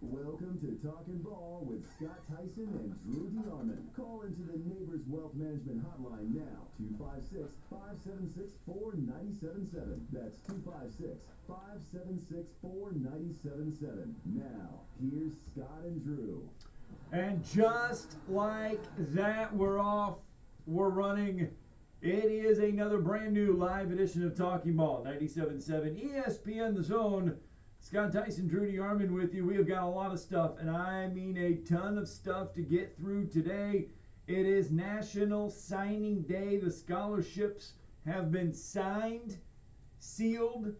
Welcome to Talkin' Ball with Scott Tyson and Drew DeArmond. Call into the Neighbors Wealth Management Hotline now, 256-576-4977. That's 256-576-4977. Now, here's Scott and Drew. And just like that, we're off. We're running. It is another brand new live edition of Talking Ball, 97.7 ESPN The Zone. Scott Tyson, Drew DeArmond with you. We have got a lot of stuff, and I mean a ton of stuff to get through today. It is National Signing Day. The scholarships have been signed, sealed,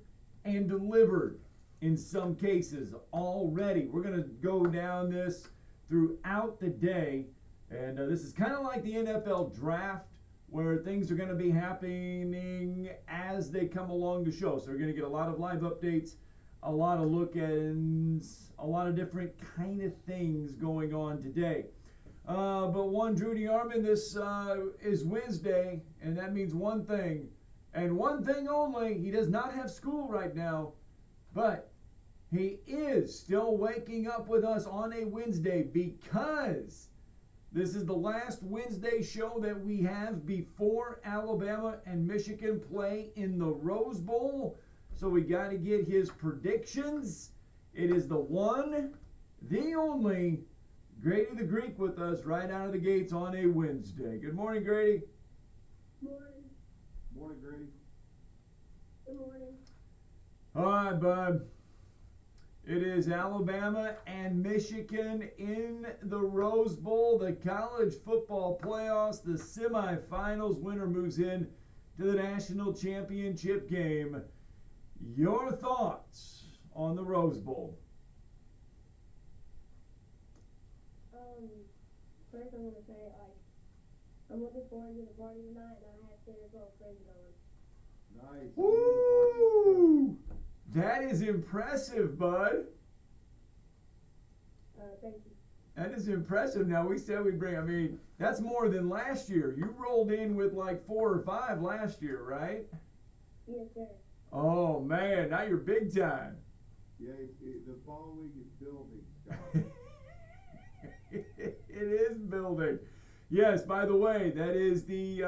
and delivered in some cases already. We're going to go down this throughout the day, and this is kind of like the NFL draft, where things are going to be happening as they come along the show. So we're going to get a lot of live updates, a lot of look-ins, a lot of different kind of things going on today. But one, Drew DeArmond, this is Wednesday, and that means one thing, and one thing only. He does not have school right now, but he is still waking up with us on a Wednesday because this is the last Wednesday show that we have before Alabama and Michigan play in the Rose Bowl. So we got to get his predictions. It is the one, the only, Grady the Greek with us right out of the gates on a Wednesday. Good morning, Grady. Morning. Morning, Grady. Good morning. All right, bud. It is Alabama and Michigan in the Rose Bowl, the college football playoffs, the semifinals. Winner moves in to the national championship game. Your thoughts on the Rose Bowl? First I'm gonna say I'm looking forward to the party tonight, and I have Santa Claus crazy on. Nice. Woo! That is impressive, bud. Thank you. That is impressive. Now, we said we'd bring, that's more than last year. You rolled in with like 4 or 5 last year, right? Yes, sir. Oh, man, now you're big time. Yeah, the following is building, Scott. It is building. Yes, by the way, that is the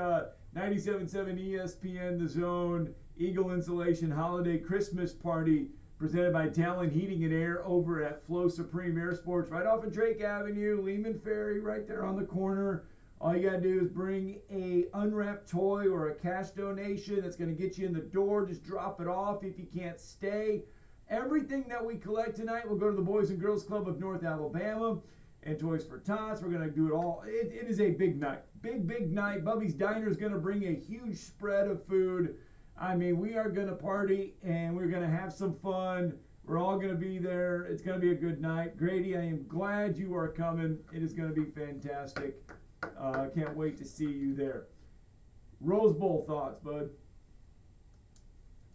97.7 ESPN The Zone Eagle Insulation Holiday Christmas Party presented by Talkin Heating and Air over at Flow Supreme Air Sports right off of Drake Avenue, Lehman Ferry, right there on the corner. All you got to do is bring a unwrapped toy or a cash donation that's going to get you in the door. Just drop it off if you can't stay. Everything that we collect tonight will go to the Boys and Girls Club of North Alabama and Toys for Tots. We're going to do it all. It is a big night. Big night. Bubby's Diner is going to bring a huge spread of food. We are going to party, and we're going to have some fun. We're all going to be there. It's going to be a good night. Grady, I am glad you are coming. It is going to be fantastic. I can't wait to see you there. Rose Bowl thoughts, bud?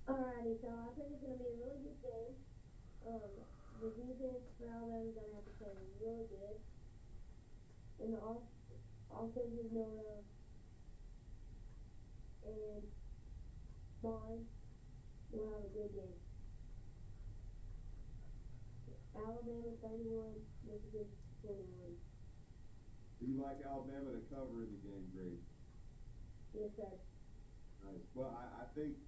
Alrighty, so I think it's going to be a really good game. The defense for Alabama is going to have to play really good. And the offensive Nora and Bond will have a good game. Alabama 31, Michigan 21. Do you like Alabama to cover in the game, Grady? Yes, sir. Nice. Well, I think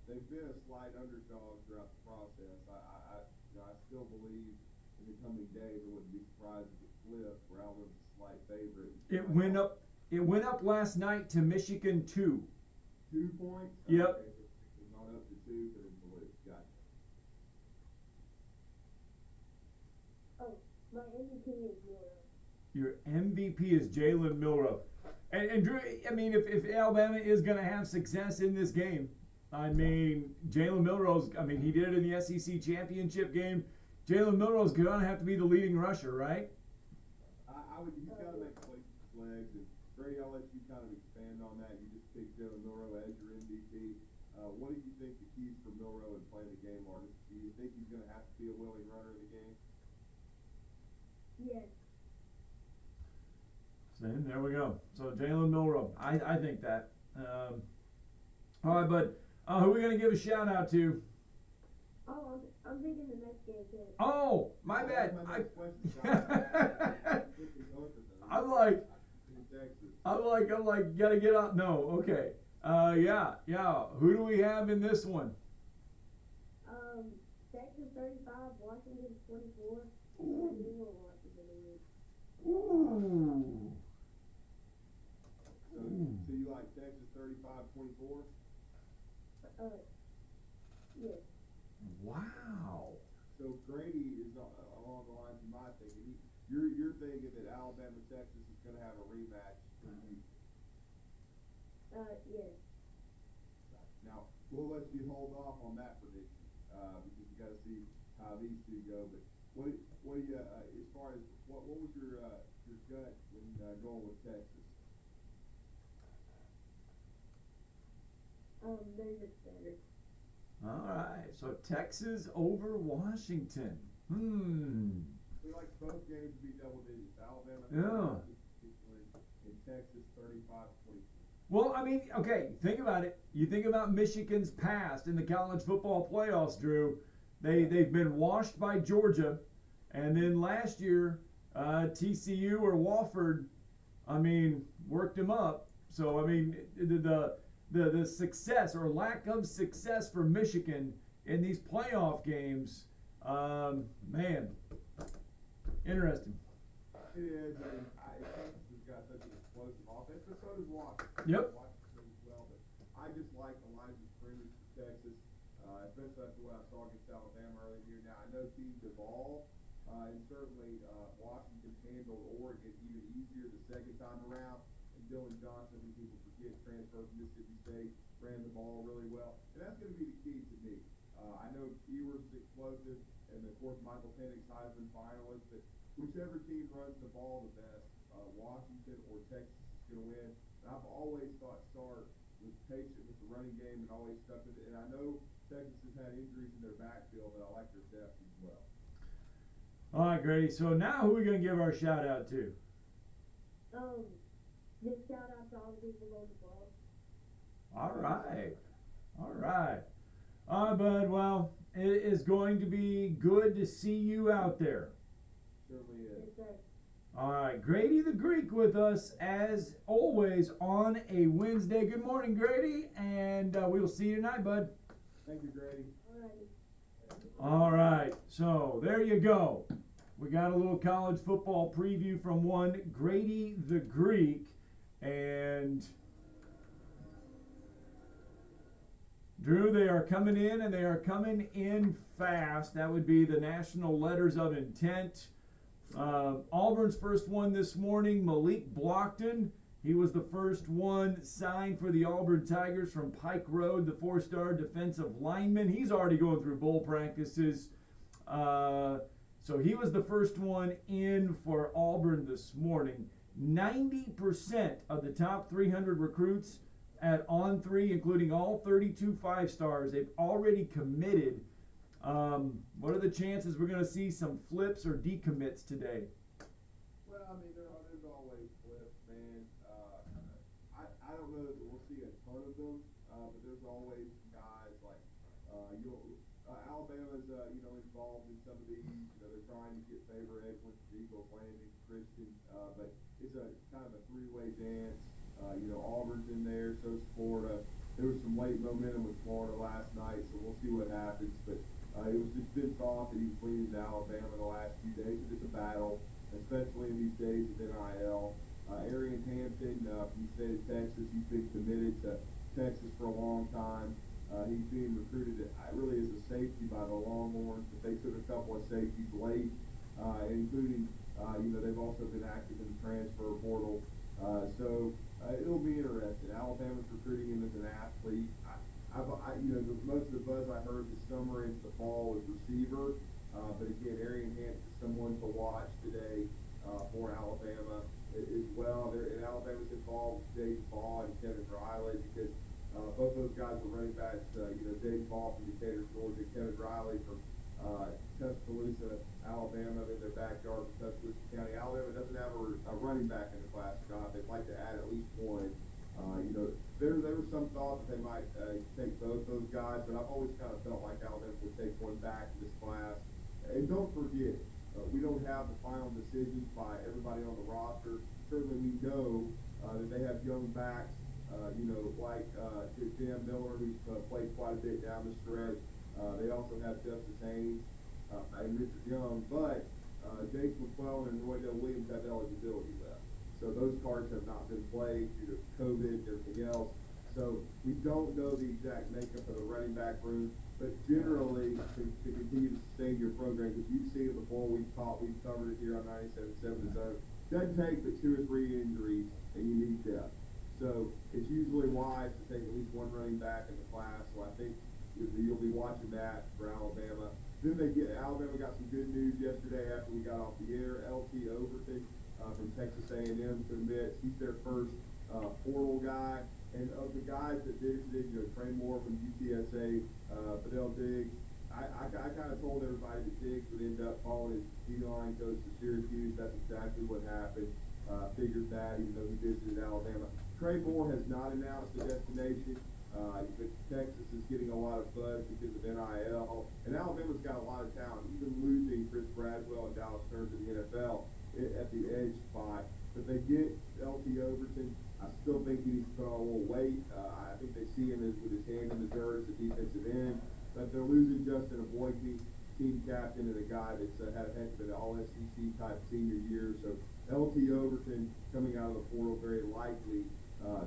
they've been a slight underdog throughout the process. I still believe in the coming days I wouldn't be surprised if it flipped where Alabama's a slight favorite. It went up last night to Michigan 2. 2 points? Yep. Okay, so it's gone up to 2, but it's blue. Gotcha. Oh, my MVP is Nora. Your MVP is Jalen Milroe. And Drew, if Alabama is going to have success in this game, Jalen Milroe's, he did it in the SEC championship game. Jalen Milroe's going to have to be the leading rusher, right? He's got to make plays with his legs. And Grady, I'll let you kind of expand on that. You just picked Jalen Milroe as your MVP. What do you think the keys for Milroe in playing the game are? Do you think he's going to have to be a willing runner in the game? Yes. So there we go. So Jalen Milroe, I think that. All right, but who are we going to give a shout out to? Oh, I'm thinking the next game too. Oh, my bad. My next question, John. I'm like, In Texas. I'm like, you gotta get out. No, okay. Yeah. Who do we have in this one? Texas 35, Washington 24. Ooh. And New York, Washington in it. Ooh. So you like Texas 35-24? Yes. Wow. So Grady is along the lines of my thinking. You're thinking that Alabama Texas is going to have a rematch in the week. Yes. Now we'll let you hold off on that prediction because you got to see how these two go. But what do you as far as what was your gut when going with Texas? They're just better. All right. So Texas over Washington. We like both games to be double digits. Alabama in Texas 35-24. Well, I mean, okay, think about it. You think about Michigan's past in the college football playoffs, Drew. They've been washed by Georgia, and then last year, TCU or Wofford, I mean, worked them up. So I mean, the success or lack of success for Michigan in these playoff games, man, interesting. It is. Texas has got such an explosive offense, but so does Washington. Yep. Washington as well, but I just like Elijah Springers for Texas, especially after what I saw against Alabama earlier here. Now I know teams evolve, and certainly Washington handled Oregon even easier the second time around. And Dylan Johnson, who people forget, transferred from Mississippi State, ran the ball really well, and that's going to be the key to me. I know Ewers is explosive, and of course Michael Penix, Heisman finalist, but whichever team runs the ball the best, Washington or Texas is going to win. And I've always thought Sark was patient with the running game and always stuck with it. And I know Texas has had injuries in their backfield, but I like their depth as well. All right, Grady. So now who are we going to give our shout out to? Just shout out to all the people on the ball. All right, bud. Well, it is going to be good to see you out there. Certainly is. Yes, sir. All right, Grady the Greek with us as always on a Wednesday. Good morning, Grady, and we will see you tonight, bud. Thank you, Grady. All right, so there you go. We got a little college football preview from one Grady the Greek, and Drew, they are coming in, and they are coming in fast. That would be the national letters of intent. Auburn's first one this morning, Malik Blockton. He was the first one signed for the Auburn Tigers from Pike Road, the 4-star defensive lineman. He's already going through bowl practices. So he was the first one in for Auburn this morning. 90% of the top 300 recruits at On3, including all 32 5-stars, they've already committed. What are the chances we're going to see some flips or decommits today? Well, I mean, there's always flips, man. I don't know that we'll see a ton of them, but there's always guys like Alabama's involved in some of these. They're trying to get Favor Edwards, Eagles Landing, Christian, but it's a kind of a three-way dance. Auburn's in there, so's Florida. There was some late momentum with Florida last night, so we'll see what happens. But it was just been thought that he was leading to Alabama the last few days. It's a battle, especially in these days of NIL. Arian Hampton from the state of Texas, he's been committed to Texas for a long time. He's being recruited really as a safety by the Longhorns, but they took a couple of safeties late, including, they've also been active in the transfer portal. So it'll be interesting. Alabama's recruiting him as an athlete. Most of the buzz I heard this summer into the fall was receiver, but again, Arian Hampton is someone to watch today for Alabama as well. And Alabama's involved with Dave Ball and Kevin Riley because both those guys were running backs. Dave Ball from Decatur, Georgia, Kevin Riley from Tuscaloosa, Alabama, in their backyard from Tuscaloosa County. Alabama doesn't have a running back in the class, Scott. They'd like to add at least one. There were some thoughts that they might take both those guys, but I've always kind of felt like Alabama would take one back in this class. And don't forget, we don't have the final decisions by everybody on the roster. Certainly we know that they have young backs, like Dan Miller, who's played quite a bit down the stretch. They also have Justice Haynes and Richard Young, but James McClellan and Roydell Williams have eligibility left. So those cards have not been played due to COVID and everything else. So we don't know the exact makeup of the running back room, but generally to continue to sustain your program, because you've seen it before, we've covered it here on 97.7 The Zone. Doesn't take but 2 or 3 injuries and you need depth. So it's usually wise to take at least one running back in the class. So I think you'll be watching that for Alabama. Then Alabama got some good news yesterday after we got off the air. LT Overton from Texas A&M commits. He's their first portal guy. And of the guys that visited, Trey Moore from UTSA, Fidel Diggs, I kind of told everybody that Diggs would end up following his D-line coach to Syracuse. That's exactly what happened. Figured that, even though he visited Alabama. Trey Moore has not announced the destination. But Texas is getting a lot of buzz because of NIL. And Alabama's got a lot of talent, even losing Chris Bradwell and Dallas Stearns to the NFL at the edge spot. But they get LT Overton. I still think he needs to put on a little weight. I think they see him with his hand in the dirt as a defensive end. But they're losing Justin Avoigny, team captain, and a guy that's had a heck of an all-SEC type senior year. So LT Overton coming out of the portal very likely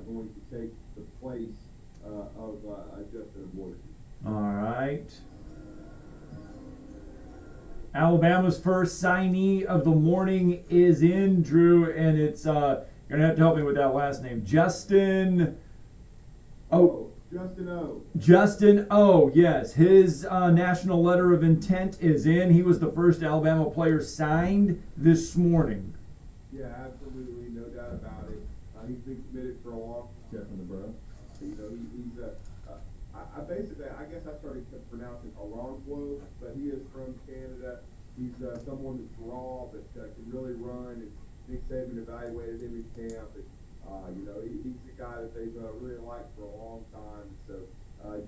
going to take the place of Justin Avoigny. All right. Alabama's first signee of the morning is in, Drew, and it's you're gonna have to help me with that last name, Justin O. Justin O. Yes, his national letter of intent is in. He was the first Alabama player signed this morning. Yeah, absolutely, no doubt about it. He's been committed for a long time from the borough. He's I guess I started pronouncing Alonquo, but he is from Canada. He's someone that's raw, but can really run. And Nick Saban evaluated him in camp, and he's the guy that they've really liked for a long time. So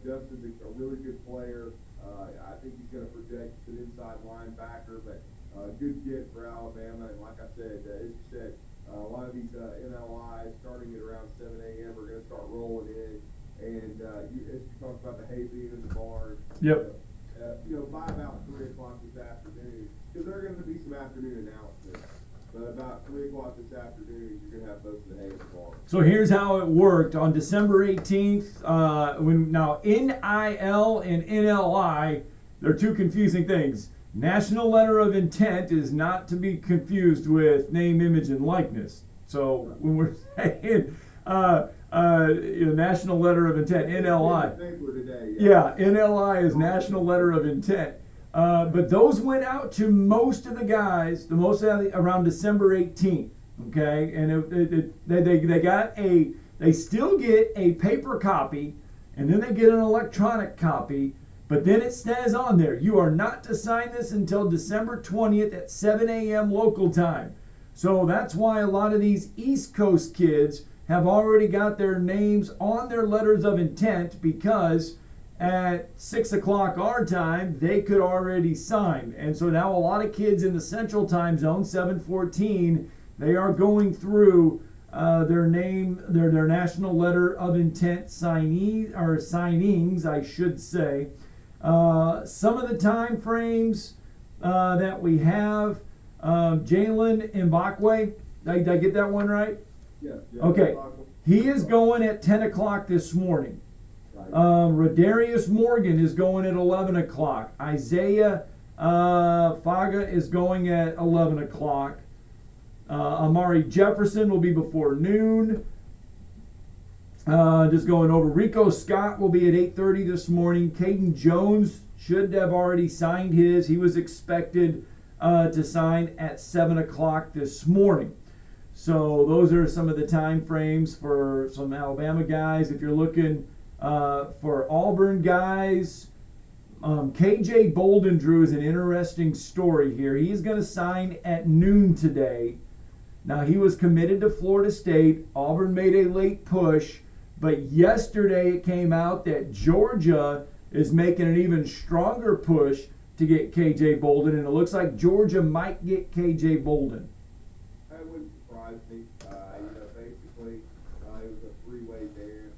Justin's a really good player. I think he's going to project as an inside linebacker, but good get for Alabama. And like I said, as you said, a lot of these NLIs starting at around 7 a.m. are going to start rolling in. And as you talked about the hay being in the barn, Yep. By about 3 o'clock this afternoon, because there are going to be some afternoon announcements. But about 3 o'clock this afternoon, you're going to have most of the hay in the barn. So here's how it worked. On December 18th, now NIL and NLI, they're two confusing things. National letter of intent is not to be confused with name, image, and likeness. So when we're saying national letter of intent, NLI. Yeah, NLI is national letter of intent. But those went out to most of the guys, around December 18th. Okay, and they still get a paper copy, and then they get an electronic copy. But then it says on there, you are not to sign this until December 20th at 7 a.m. local time. So that's why a lot of these East Coast kids have already got their names on their letters of intent, because at 6 o'clock our time, they could already sign. And so now a lot of kids in the Central Time Zone, 714, they are going through their name, their national letter of intent signings, I should say. Some of the time frames that we have, Jalen Mbakwe, did I get that one right? Yeah. Okay. He is going at 10 o'clock this morning. Rodarius Morgan is going at 11 o'clock. Isaiah Faga is going at 11 o'clock. Amari Jefferson will be before noon. Just going over. Rico Scott will be at 8:30 this morning. Caden Jones should have already signed his. He was expected to sign at 7 o'clock this morning. So those are some of the time frames for some Alabama guys. If you're looking for Auburn guys, KJ Bolden, Drew, is an interesting story here. He's going to sign at noon today. Now, he was committed to Florida State. Auburn made a late push, but yesterday it came out that Georgia is making an even stronger push to get KJ Bolden, and it looks like Georgia might get KJ Bolden. That wouldn't surprise me. Basically, it was a three-way dance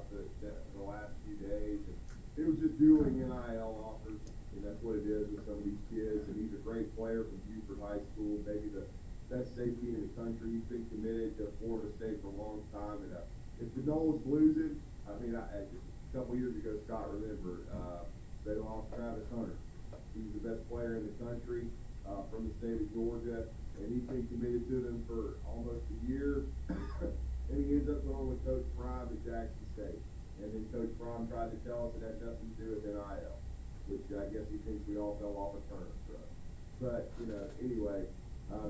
for the last few days. And it was just dueling NIL offers, and that's what it is with some of these kids. And he's a great player from Buford High School, maybe the best safety in the country. He's been committed to Florida State for a long time. And if the Noles lose it, just a couple years ago, Scott remembered, they lost Travis Hunter. He's the best player in the country from the state of Georgia, and he's been committed to them for almost a year. And he ends up going with Coach Prime at Jackson State. And then Coach Prime tried to tell us it had nothing to do with NIL, which I guess he thinks we all fell off a turnip truck. But, anyway,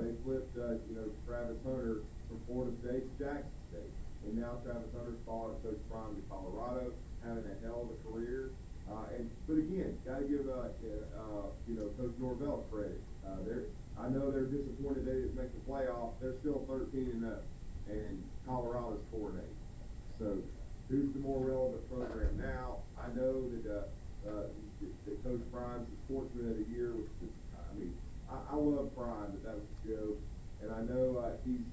they flipped, Travis Hunter from Florida State to Jackson State. And now Travis Hunter's following Coach Prime to Colorado, having a hell of a career. But again, got to give Coach Norvell credit. I know they're disappointed they didn't make the playoff. They're still 13-0, and Colorado's 4-8. So who's the more relevant program now? I know that Coach Prime's the sportsman of the year, which is, I love Prime, but that was a joke. And I know he's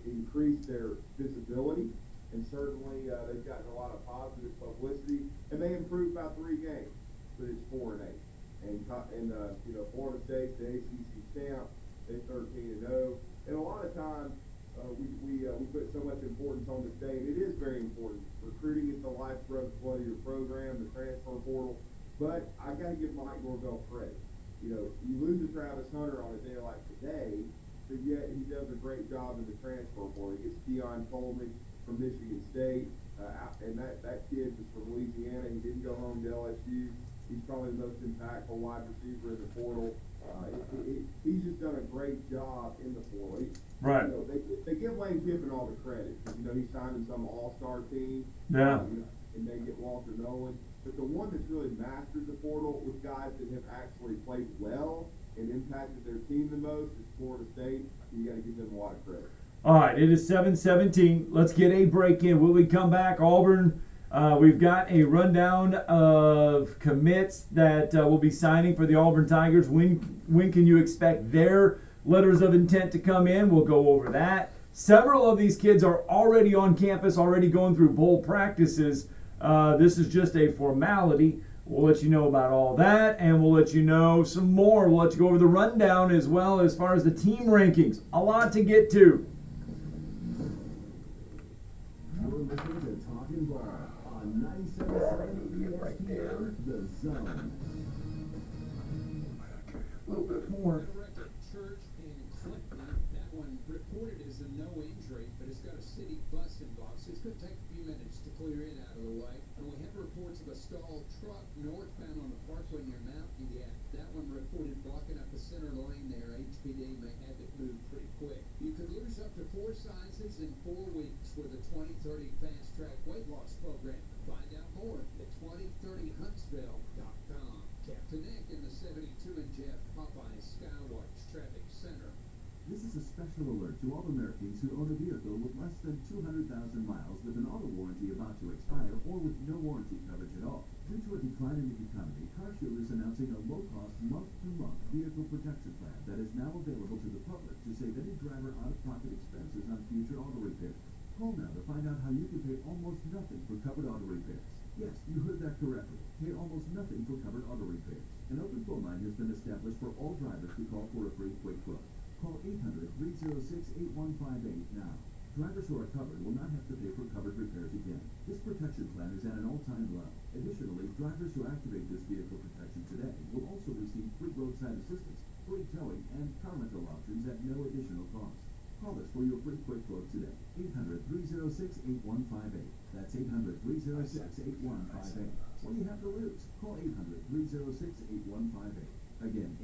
increased their visibility. And certainly they've gotten a lot of positive publicity, and they improved by 3 games, but it's 4-8. And Florida State, the ACC champ, they're 13-0. And a lot of times we put so much importance on the state. It is very important. Recruiting is the lifeblood of your program, the transfer portal. But I got to give Mike Norvell credit. You lose to Travis Hunter on a day like today, but yet he does a great job in the transfer portal. He gets Deion Coleman from Michigan State, and that kid is from Louisiana. He didn't go home to LSU. He's probably the most impactful wide receiver in the portal. He's just done a great job in the portal. Right. They give Lane Kiffin all the credit because he signed in some all-star team. Yeah. And they get Walter Nolan. But the one that's really mastered the portal with guys that have actually played well and impacted their team the most is Florida State. You got to give them a lot of credit. All right, it is 7:17. Let's get a break in. When we come back, Auburn, we've got a rundown of commits that will be signing for the Auburn Tigers. When can you expect their letters of intent to come in? We'll go over that. Several of these kids are already on campus, already going through bowl practices. This is just a formality. We'll let you know about all that, and we'll let you know some more. We'll let you go over the rundown as well as far as the team rankings. A lot to get to. You're listening to Talkin' Ball on 97.7 ESPN, The Zone. A little bit more. Director Church in Clinton, that one reported as a no injury, but it's got a city bus involved, so it's going to take a few minutes to clear it out of the way. And we have reports of a stalled truck northbound on the parkway near Mountain Gap. That one reported blocking up the center lane there. HPD may have it move pretty quick. You could lose up to 4 sizes in 4 weeks with a 2030 fast track weight loss program. Find out more at 2030huntsville.com. Captain Nick in the 72 and Jeff Popeye Skywatch Traffic Center. This is a special alert to all Americans who own a vehicle with less than 200,000 miles with an auto warranty about to expire or with no warranty coverage at all. Due to a decline in the economy, CarShield is announcing a low-cost, month-to-month vehicle protection plan that is now available to the public to save any driver out-of-pocket expenses on future auto repairs. Call now to find out how you can pay almost nothing for covered auto repairs. Yes, you heard that correctly. Pay almost nothing for covered auto repairs. An open phone line has been established for all drivers to call for a free quick quote. Call 800-306-8158 now. Drivers who are covered will not have to pay for covered repairs again. This protection plan is at an all-time low. Additionally, drivers who activate this vehicle protection today will also receive free roadside assistance, free towing, and car rental options at no additional cost. Call us for your free quick quote today. 800-306-8158. That's 800-306-8158. What do you have to lose? Call 800-306-8158. Again,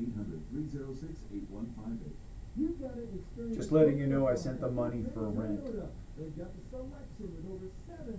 800-306-8158. You've got an experience. Just letting you know I sent the money for rent. They've got the selection with over 700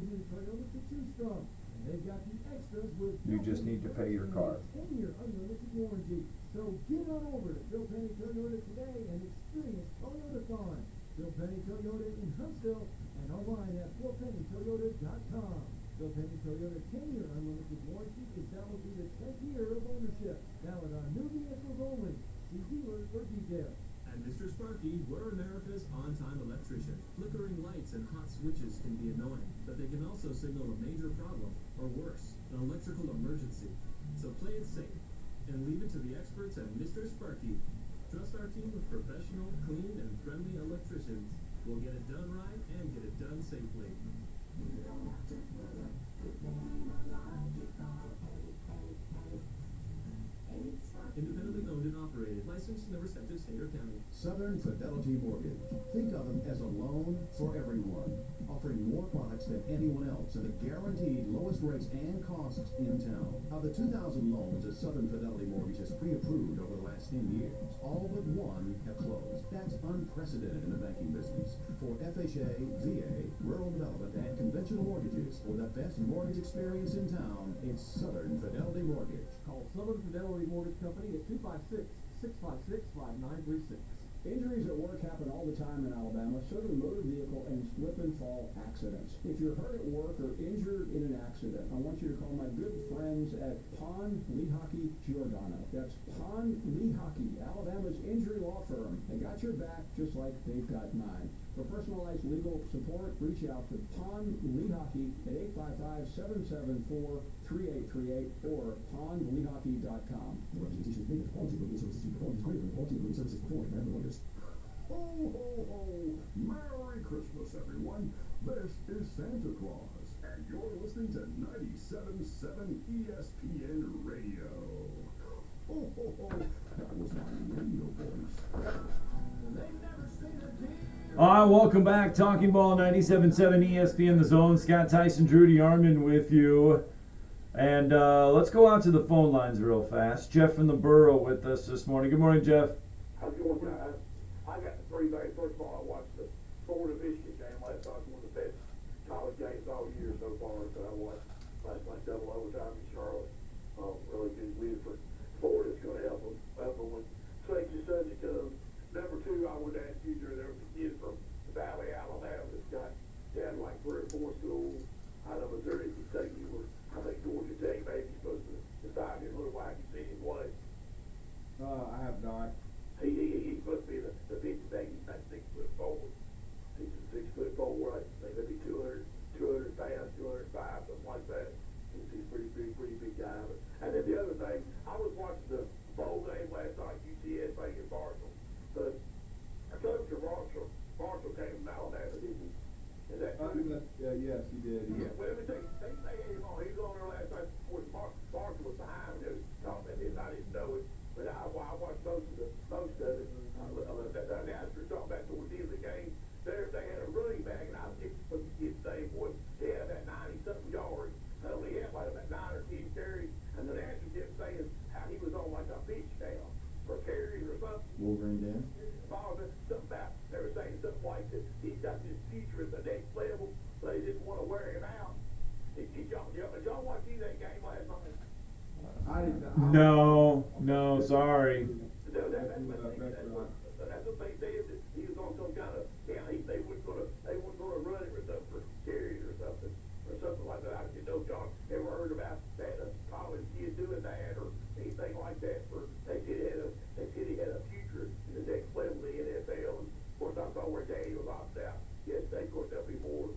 new Toyotas to choose from. And They've got the extras with You just need to pay your card. 10-year unlimited warranty. So get on over to Phil Penny Toyota today and experience Toyota-thon. Phil Penny Toyota in Huntsville and online at philpennytoyota.com. Phil Penny Toyota 10-year unlimited warranty is valid through the 10th year of ownership. Valid on new vehicles only. See dealer for details. At Mr. Sparky, we're America's on-time electrician. Flickering lights and hot switches can be annoying, but they can also signal a major problem, or worse, an electrical emergency. So play it safe, and leave it to the experts at Mr. Sparky. Trust our team of professional, clean, and friendly electricians. We'll get it done right and get it done safely. Independently owned and operated, licensed in the respective state or county. Southern Fidelity Mortgage. Think of them as a loan for everyone, offering more products than anyone else and the guaranteed lowest rates and costs in town. Of the 2,000 loans that Southern Fidelity Mortgage has pre-approved over the last 10 years, all but one have closed. That's unprecedented in the banking business. For FHA, VA, rural development, and conventional mortgages, for the best mortgage experience in town, it's Southern Fidelity Mortgage. Call Southern Fidelity Mortgage Company at 256-656-5936. Injuries at work happen all the time in Alabama, so do motor vehicle and slip and fall accidents. If you're hurt at work or injured in an accident, I want you to call my good friends at Pond Lehocky Giordano. That's Pond Lehocky, Alabama's injury law firm. They got your back just like they've got mine. For personalized legal support, reach out to Pond Lehocky at 855-774-3838 or pondlehocky.com. Ho, ho, ho! Merry Christmas, everyone! This is Santa Claus, and you're listening to 97.7 ESPN Radio. Ho, ho, ho! That was my radio voice. They've never seen a deer. All right, welcome back. Talking Ball 97.7 ESPN The Zone. Scott Tyson, Drew DeArmond with you. And let's go out to the phone lines real fast. Jeff from the Borough with us this morning. Good morning, Jeff. How's it going, guys? I got the three things. First of all, I watched the Florida-Michigan game last night. It's one of the best college games all year so far. So I watched last night double overtime in Charlotte. Really good win for Florida. It's going to help them when such and such it comes. Number two, I would ask you, there was a kid from the Valley, Alabama that's got down like 3 or 4 schools out of Missouri, Kentucky, where I think Georgia Tech may be supposed to decide him. Look like you see him play. I have not. He's supposed to be the big thing. He's like 6'4". He's 6'4", I think maybe 200 pounds, 205, something like that. He's pretty big guy. And then the other thing, I was watching the bowl game last night, UTSA and Marshall. The coach of Marshall came from Alabama, didn't he? Is that true? Yes, he did. Yeah, well, let me tell you, they had him on. He was on there last night before Marshall was behind him. I didn't know it, but I watched most of it. The announcers talking about towards the end of the game. They had a running back, and I was just supposed to get saved. Boy, he had about 90-something yards. Only had like about 9 or 10 carries, and the announcers kept saying how he was on like a pitch down for carries or something. Wolverine Dan? Something about, they were saying something like that he's got this future at the next level, so they didn't want to wear him out. Did y'all watch any of that game last night? I didn't. No, sorry. No, that's what they said, that he was on some kind of, they weren't gonna run him or something for carries or something like that. I didn't know if y'all ever heard about that, a college kid doing that or anything like that. They said he had a future in the next level of the NFL. And of course, I saw where Danny was opted out yesterday. Of course, there'll be more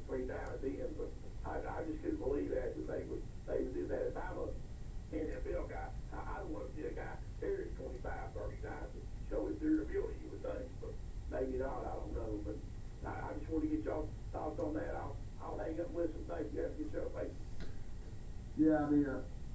between now and then, but I just couldn't believe that they would do that. If I'm a NFL guy, I don't want to see a guy carry 25, 30 times to show his durability, you would think, but maybe not, I don't know. But I just want to get y'all thoughts on that. I'll hang up and listen. Thank you. Have a good show. Thank you. Yeah, I mean,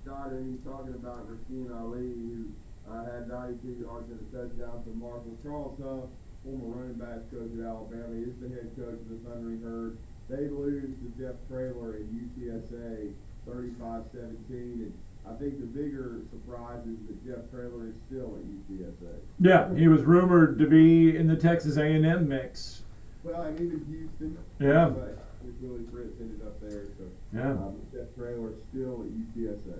God, he's talking about Rasheed Ali, who had 92 yards and a touchdown for Marshall. Charles Huff, former running backs coach at Alabama, is the head coach of the Thundering Herd. They lose to Jeff Traylor at UTSA 35-17, and I think the bigger surprise is that Jeff Traylor is still at UTSA. Yeah, he was rumored to be in the Texas A&M mix. Well, and even Houston. Yeah. Willie Fritz ended up there. So Yeah. Jeff Traylor still at UTSA.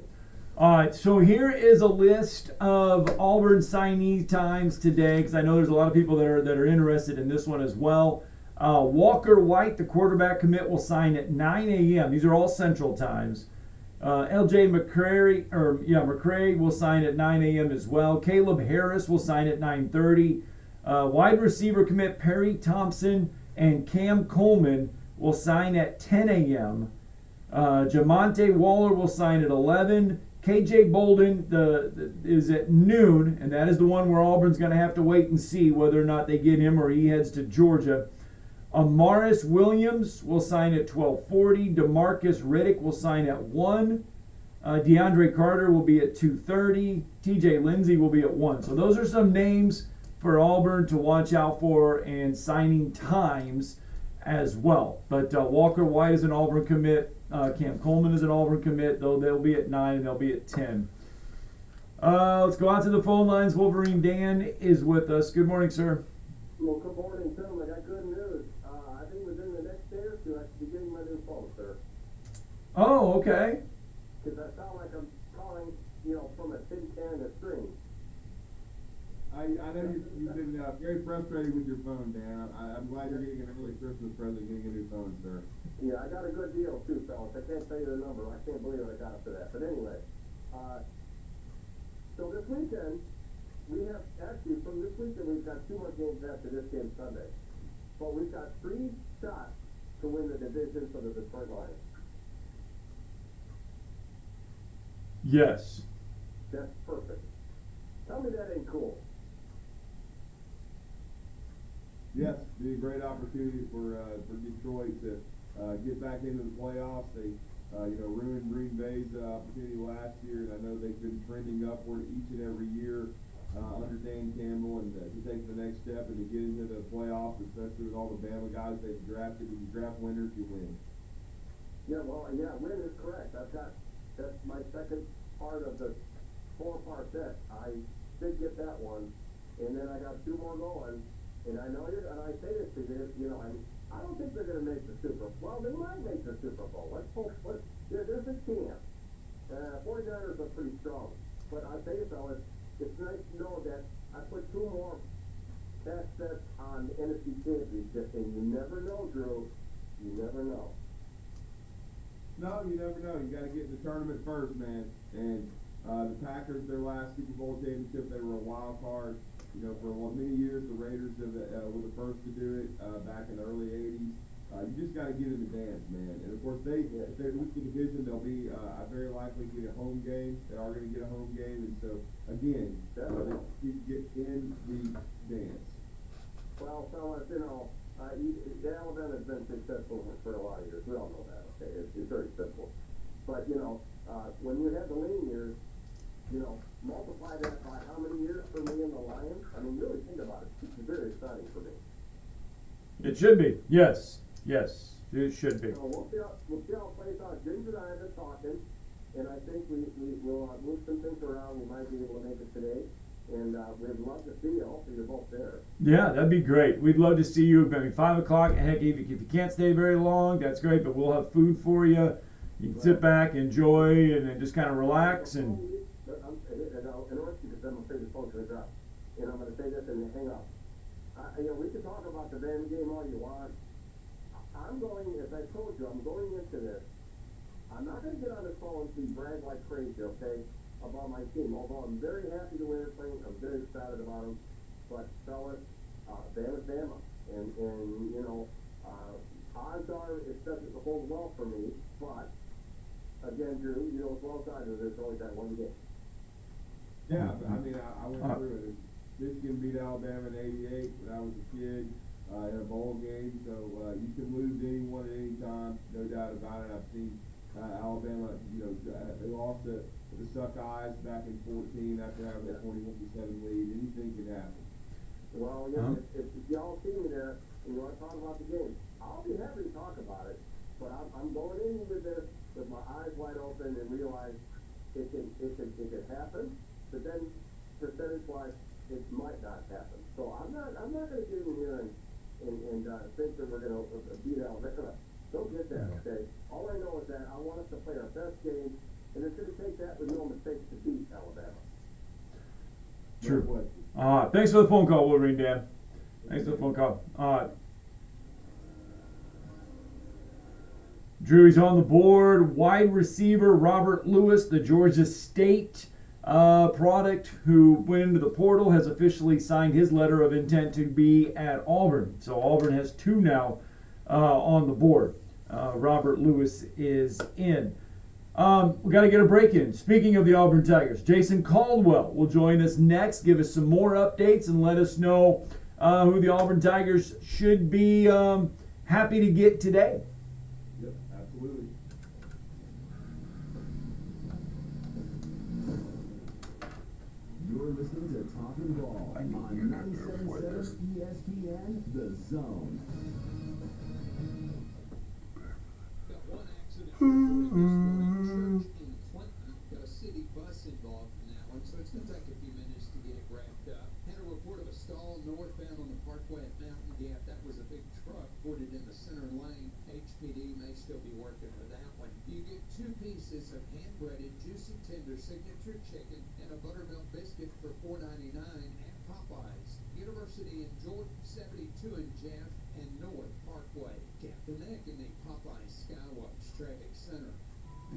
All right, so here is a list of Auburn signee times today, because I know there's a lot of people that are interested in this one as well. Walker White, the quarterback commit, will sign at 9 a.m. These are all Central times. L.J. McCray will sign at 9 a.m. as well. Caleb Harris will sign at 9:30. Wide receiver commit Perry Thompson and Cam Coleman will sign at 10 a.m. Jamonte Waller will sign at 11. KJ Bolden is at noon, and that is the one where Auburn's going to have to wait and see whether or not they get him or he heads to Georgia. Amaris Williams will sign at 12:40. DeMarcus Riddick will sign at 1. DeAndre Carter will be at 2:30. TJ Lindsey will be at 1. So those are some names for Auburn to watch out for and signing times as well. But Walker White is an Auburn commit. Cam Coleman is an Auburn commit, though they'll be at 9 and they'll be at 10. Let's go out to the phone lines. Wolverine Dan is with us. Good morning, sir. Well, good morning, Tim. I got good news. I think within the next day or two, I should be getting my new phone, sir. Oh, okay. Because I sound like I'm calling, from a tin can and a string. I know you've been very frustrated with your phone, Dan. I'm glad you're getting an early Christmas present, getting a new phone, sir. Yeah, I got a good deal too, fellas. I can't tell you the number. I can't believe I got it for that. But anyway, so this weekend, from this weekend, we've got 2 more games after this game Sunday. But we've got 3 shots to win the division for the Detroit Lions. Yes. That's perfect. Tell me that ain't cool. Yes, be a great opportunity for Detroit to get back into the playoffs. They ruined Green Bay's opportunity last year, and I know they've been trending upward each and every year under Dan Campbell, and to take the next step and to get into the playoffs, especially with all the Bama guys they've drafted. When you draft winners, you win. Yeah, win is correct. That's my second part of the 4-part set. I did get that one, and then I got 2 more going. And I know and I say this to you, I don't think they're going to make the Super Bowl. Well, they might make the Super Bowl. Let's hope. There's a chance. 49ers are pretty strong. But I'll tell you, fellas, it's nice to know that I put 2 more cash sets on the NFC Championship, and you never know, Drew. You never know. No, you never know. You got to get in the tournament first, man. And the Packers, their last Super Bowl championship, they were a wild card. For many years, the Raiders were the first to do it back in the early 80s. You just got to get in the dance, man. And, of course, if they lose the division, they'll be very likely get a home game. They are going to get a home game. And so, again, they get in the dance. Well, fellas, Alabama's been successful for a lot of years. We all know that, okay? It's very simple. But, when you have the lean years, multiply that by how many years for me and the Lions? I mean, really think about it. It's very exciting for me. It should be. Yes, it should be. So we'll see how it plays out. James and I have been talking, and I think we'll move some things around. We might be able to make it today. And we'd love to see you. Hopefully you're both there. Yeah, that'd be great. We'd love to see you. Maybe 5 o'clock. Heck, if you can't stay very long, that's great. But we'll have food for you. You can sit back, enjoy, and then just kind of relax. And I'll interrupt you because I'm afraid the phone's going to drop. And I'm going to say this and then hang up. We can talk about the Bama game all you want. As I told you, I'm going into this. I'm not going to get on the phone and brag like crazy, okay, about my team. Although I'm very happy to win everything. I'm very excited about them. But, fellas, Bama's Bama. And odds are it doesn't hold well for me. But, again, Drew, as well as I do, there's always that one game. Yeah, I mean, I went through it. Michigan beat Alabama in '88 when I was a kid in a bowl game. So you can lose to anyone at any time, no doubt about it. I've seen Alabama, they lost to the Suckeyes back in 14 after having a 21-7 lead. Anything can happen. Well, if y'all see me there and you want to talk about the game, I'll be happy to talk about it. But I'm going in with this with my eyes wide open and realize it can happen. But then, percentage-wise, it might not happen. So I'm not going to get in here and think that we're going to beat Alabama. Don't get that, okay? All I know is that I want us to play our best game, and it's going to take that with no mistakes to beat Alabama. True. No question. Thanks for the phone call, Wolverine Dan. Thanks for the phone call. Drew, he's on the board. Wide receiver Robert Lewis, the Georgia State product who went into the portal, has officially signed his letter of intent to be at Auburn. So Auburn has two now on the board. Robert Lewis is in. We got to get a break in. Speaking of the Auburn Tigers, Jason Caldwell will join us next, give us some more updates, and let us know who the Auburn Tigers should be happy to get today. Yep, absolutely. You're listening to Talkin' Ball on 97.7 ESPN, The Zone. Got one accident reported this morning. Church in Clinton. Got a city bus involved in that one, so it's going to take a few minutes to get it wrapped up. Had a report of a stall northbound on the Parkway at Mountain Gap. That was a big truck boarded in the center lane. HPD may still be working with that one. You get 2 pieces of hand-breaded, juicy, tender signature chicken and a buttermilk biscuit for $4.99 at Popeyes. University in Jordan, 72 in Jeff and North Parkway. Captain Neck in the Popeyes Skywatch Traffic Center.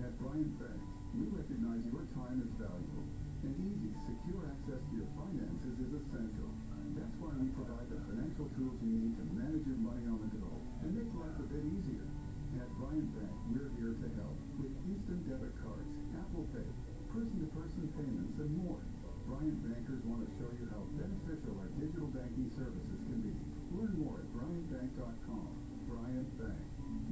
At Bryant Bank, we recognize your time is valuable, and easy, secure access to your finances is essential. That's why we provide the financial tools you need to manage your money on the go and make life a bit easier. At Bryant Bank, we're here to help with instant debit cards, Apple Pay, person-to-person payments, and more. Bryant Bankers want to show you how beneficial our digital banking services can be. Learn more at bryantbank.com. Bryant Bank.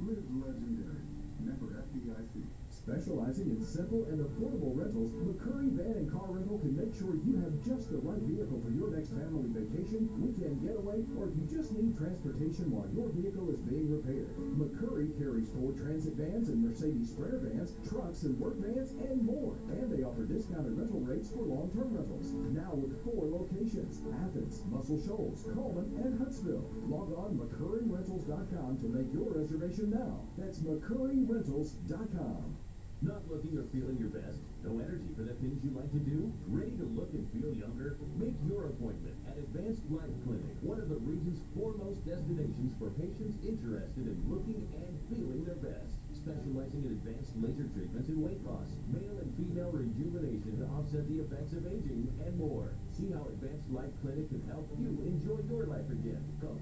Live legendary. Member FDIC. Specializing in simple and affordable rentals, McCurry Van and Car Rental can make sure you have just the right vehicle for your next family vacation, weekend getaway, or if you just need transportation while your vehicle is being repaired. McCurry carries Ford Transit vans and Mercedes Sprinter vans, trucks and work vans, and more. And they offer discounted rental rates for long-term rentals. Now with 4 locations: Athens, Muscle Shoals, Coleman, and Huntsville. Log on McCurryRentals.com to make your reservation now. That's McCurryRentals.com. Not looking or feeling your best? No energy for the things you like to do? Ready to look and feel younger? Make your appointment at Advanced Life Clinic, one of the region's foremost destinations for patients interested in looking and feeling their best. Specializing in advanced laser treatments and weight loss, male and female rejuvenation to offset the effects of aging, and more. See how Advanced Life Clinic can help you enjoy your life again. Call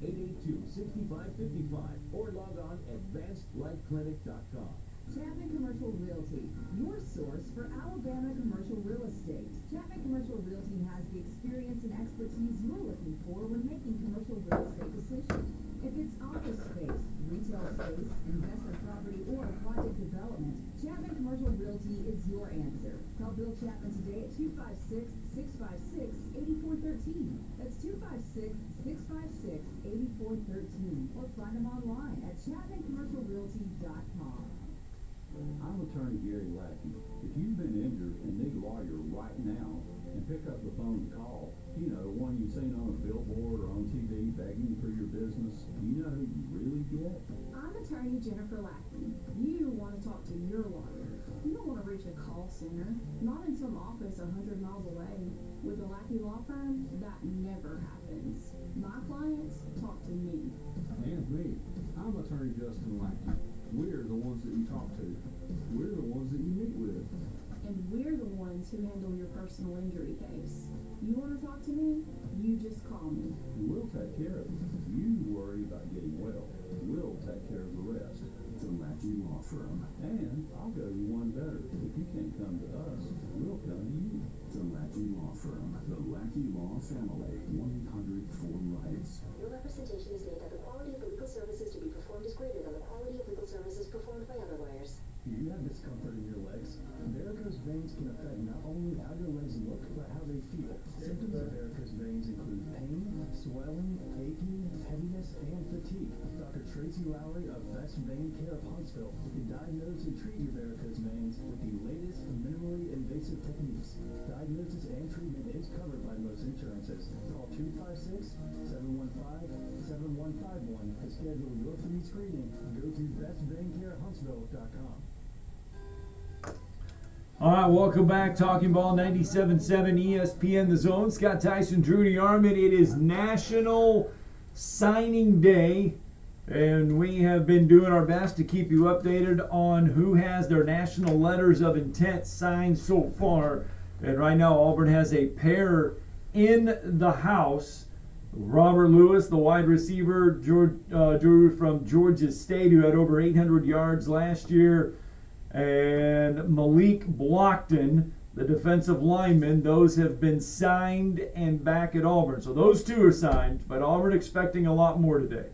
256-882-6555 or log on advancedlifeclinic.com. Chapman Commercial Realty, your source for Alabama commercial real estate. Chapman Commercial Realty has the experience and expertise you're looking for when making commercial real estate decisions. If it's office space, retail space, investment property, or project development, Chapman Commercial Realty is your answer. Call Bill Chapman today at 256-656-8413. That's 256-656-8413. Or find them online at chapmancommercialrealty.com. I'm attorney Gary Lackey. If you've been injured and need a lawyer right now, and pick up the phone and call, you know, one you've seen on a billboard or on TV begging for your business, you know who you really get? I'm attorney Jennifer Lackey. You want to talk to your lawyer. You don't want to reach a call center, not in some office 100 miles away. With the Lackey Law Firm, that never happens. My clients talk to me. And me. I'm attorney Justin Lackey. We're the ones that you talk to. We're the ones that you meet with. And we're the ones who handle your personal injury case. You want to talk to me? You just call me. We'll take care of you. You worry about getting well. We'll take care of the rest. The Lackey Law Firm. And I'll go you one better. If you can't come to us, we'll come to you. The Lackey Law Firm. The Lackey Law Family. 1-800-4-RIGHTS. Your representation is made that the quality of the legal services to be performed is greater than the quality of legal services performed by other lawyers. Do you have discomfort in your legs? Varicose veins can affect not only how your legs look, but how they feel. Symptoms of varicose veins include pain, swelling, aching, heaviness, and fatigue. Dr. Tracy Lowry of Best Vein Care of Huntsville can diagnose and treat your varicose veins with the latest minimally invasive techniques. Diagnosis and treatment is covered by most Insurances. Call 256-715-7151 to schedule your free screening. Go to bestbancarehuntsville.com. All right, welcome back. Talking Ball 97.7 ESPN The Zone. Scott Tyson, Drew DeArmond. It is National Signing Day, and we have been doing our best to keep you updated on who has their national letters of intent signed so far. And right now, Auburn has a pair in the house. Robert Lewis, the wide receiver, Drew from Georgia State, who had over 800 yards last year, and Malik Blockton, the defensive lineman. Those have been signed and back at Auburn. So those two are signed, but Auburn expecting a lot more today.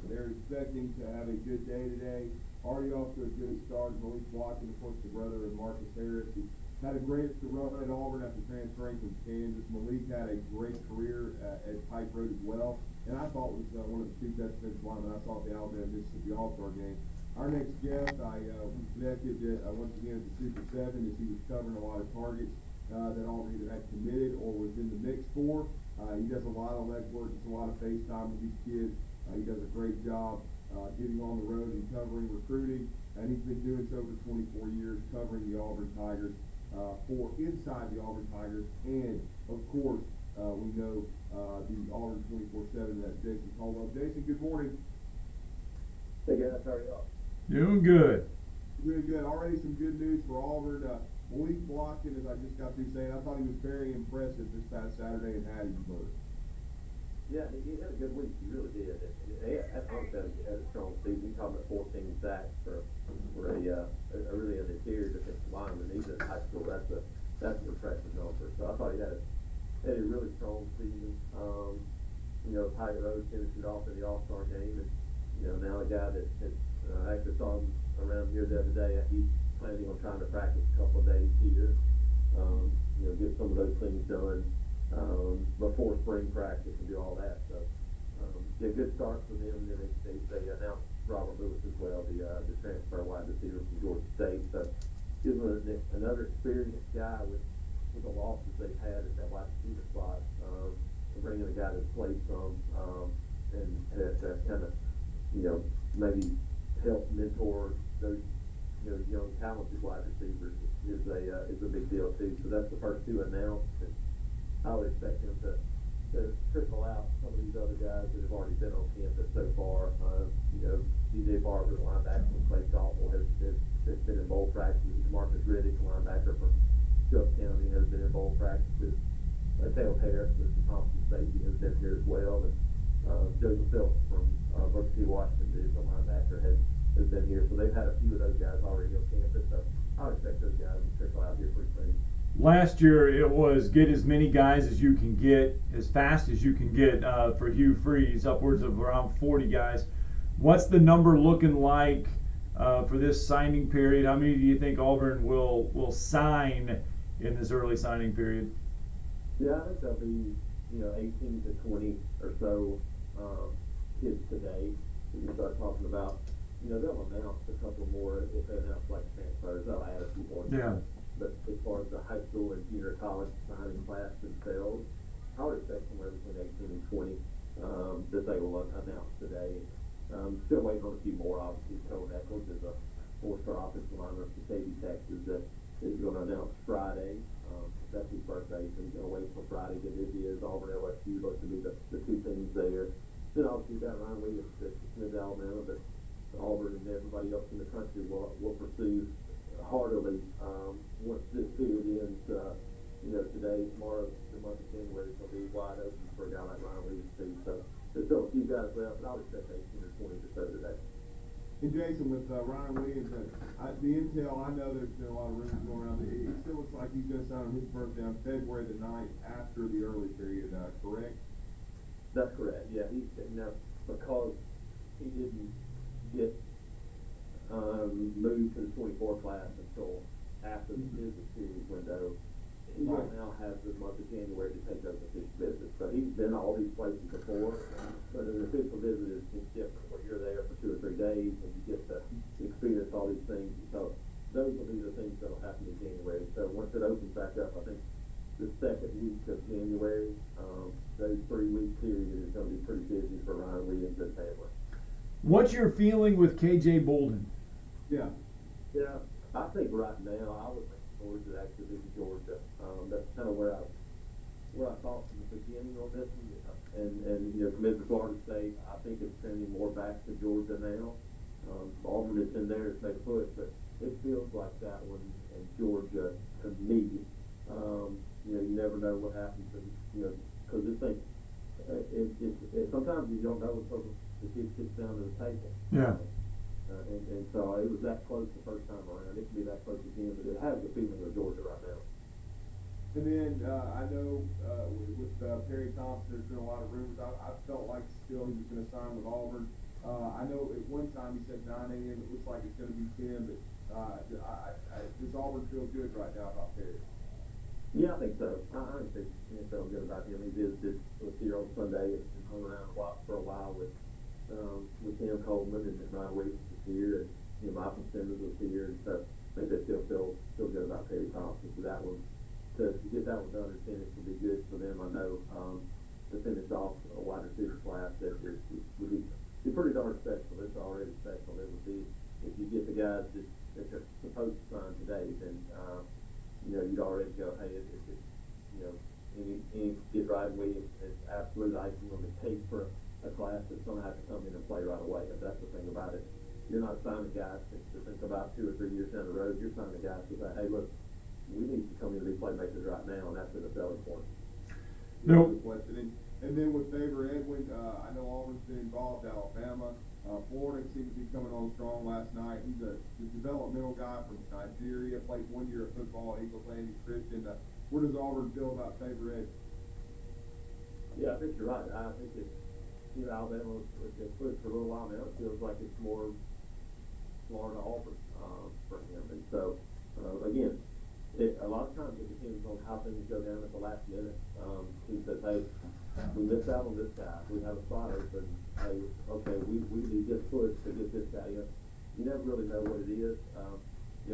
They're expecting to have a good day today. Already off to a good start. Malik Blockton, of course, the brother of Marcus Harris, who had a great run at Auburn after transferring from Kansas. Malik had a great career at Pike Road as well, and I thought was one of the two best defensive linemen I saw at the Alabama-Mississippi All-Star game. Our next guest, we connected once again at the Super 7 as he was covering a lot of targets that Auburn either had committed or was in the mix for. He does a lot of legwork, does a lot of FaceTime with these kids. He does a great job getting on the road and covering recruiting, and he's been doing so for 24 years, covering the Auburn Tigers for Inside the Auburn Tigers, and of course we know the Auburn 24/7. That's Jason Caldwell. Jason, good morning. Hey guys, how are y'all? Doing good. Doing good. Already some good news for Auburn. Malik Blockton, as I just got through saying, I thought he was very impressive this past Saturday in Hattiesburg. Yeah, he had a good week. He really did. That's one thing. He had a strong season. He's talking about 14 sacks for a really an interior defensive lineman. Even in high school, that's an impressive number. So I thought he had a really strong season. Pike Road finished it off in the All-Star game, and now a guy that actually saw him around here the other day. He's planning on trying to practice a couple of days here. Get some of those things done before spring practice and do all that. So, good start for them. And then they announced Robert Lewis as well, the transfer wide receiver from Georgia State. So, gives them another experienced guy with the losses they've had at that wide receiver spot. Bringing a guy that's played some and to kind of maybe help mentor those young talented wide receivers is a big deal too. So that's the first two announced, and I would expect him to trickle out some of these other guys that have already been on campus so far. DJ Barber, linebacker from Clay Caldwell, has been in bowl practices. Marcus Riddick, linebacker from Gulf County, has been in bowl practices. Taylor Harris, the Thompson safety, has been here as well, and Joseph Phillips from Booker T. Washington, the linebacker, has been here. So they've had a few of those guys already on campus. So I would expect those guys to trickle out here pretty soon. Last year it was get as many guys as you can get, as fast as you can get for Hugh Freeze, upwards of around 40 guys. What's the number looking like for this signing period? How many do you think Auburn will sign in this early signing period? Yeah, I think there'll be 18 to 20 or so kids today. We can start talking about, they'll announce a couple more if they announce like transfers. They'll add a few more. Yeah. But as far as the high school and junior college signing class themselves, I would expect somewhere between 18 and 20 that they will announce today. Still waiting on a few more. Obviously, Cole Eccles is a four-star offensive lineman from Katy, Texas, that is going to announce Friday. That's his birthday, so he's going to wait till Friday to get his Auburn LSU. Those to be the two things there. Then obviously you've got Ryan Williams at Smith, Alabama, but Auburn and everybody else in the country will pursue heartily once this period ends. Today, tomorrow, the month of January is going to be wide open for a guy like Ryan Williams too. So there's still a few guys left, but I would expect 18 or 20 or so today. And Jason, with Ryan Williams, the intel, I know there's been a lot of rumors going around. It still looks like he's going to sign on his birthday on February the 9th after the early period, correct? That's correct, yeah. Because he didn't get moved to the 24 class until after the business period window, he will now have the month of January to take those official visits. So he's been all these places before, but an official visit is different, where you're there for 2 or 3 days and you get to experience all these things. So those will be the things that will happen in January. So once it opens back up, I think the second week week of January. Those 3-week period is going to be pretty busy for Ryan Williams and family. What's your feeling with KJ Bolden? Yeah. Yeah, I think right now I would lean towards it actually being Georgia. That's kind of where I thought from the beginning on this one. And committed to Florida State, I think it's trending more back to Georgia now. Auburn is in there to stay put, but it feels like that one and Georgia to me. You never know what happens, because this thing, sometimes you don't know until the kid gets down to the table. Yeah. And so it was that close the first time around. It can be that close again, but it has the feeling of Georgia right now. And then I know with Perry Thompson, there's been a lot of rumors. I felt like still he was going to sign with Auburn. I know at one time he said 9 a.m. It looks like it's going to be 10, but does Auburn feel good right now about Perry? Yeah, I think so. I think he felt good about him. He visited was here on Sunday and hung around for a while with Tim Coleman and Ryan Williams was here, and Michael Simmons was here, and so I think they still feel good about Perry Thompson. So that one, to get that one done and finished would be good for them. I know to finish off a wide receiver class that would be pretty darn special. It's already special. It would be if you get the guys that are supposed to sign today, then you'd already go, hey, any get Ryan Williams, it's absolute icing on the cake for a class that's going to have to come in and play right away. And that's the thing about it. You're not signing guys to think about 2 or 3 years down the road. You're signing guys to say, hey, look, we need to come in and be playmakers right now, and that's the selling point. No. And then with Faber Edwin, I know Auburn's been involved, Alabama. Florida seemed to be coming on strong last night. He's a developmental guy from Nigeria, played 1 year of football at Eagle Landing Christian. Where does Auburn feel about Faber Edwin? Yeah, I think you're right. I think Alabama was pushed for a little while now. It feels like it's more Florida Auburn for him. And so, again, a lot of times it depends on how things go down at the last minute. He says, hey, we missed out on this guy. We have a spot open. Hey, okay, we need this push to get this guy. You never really know what it is.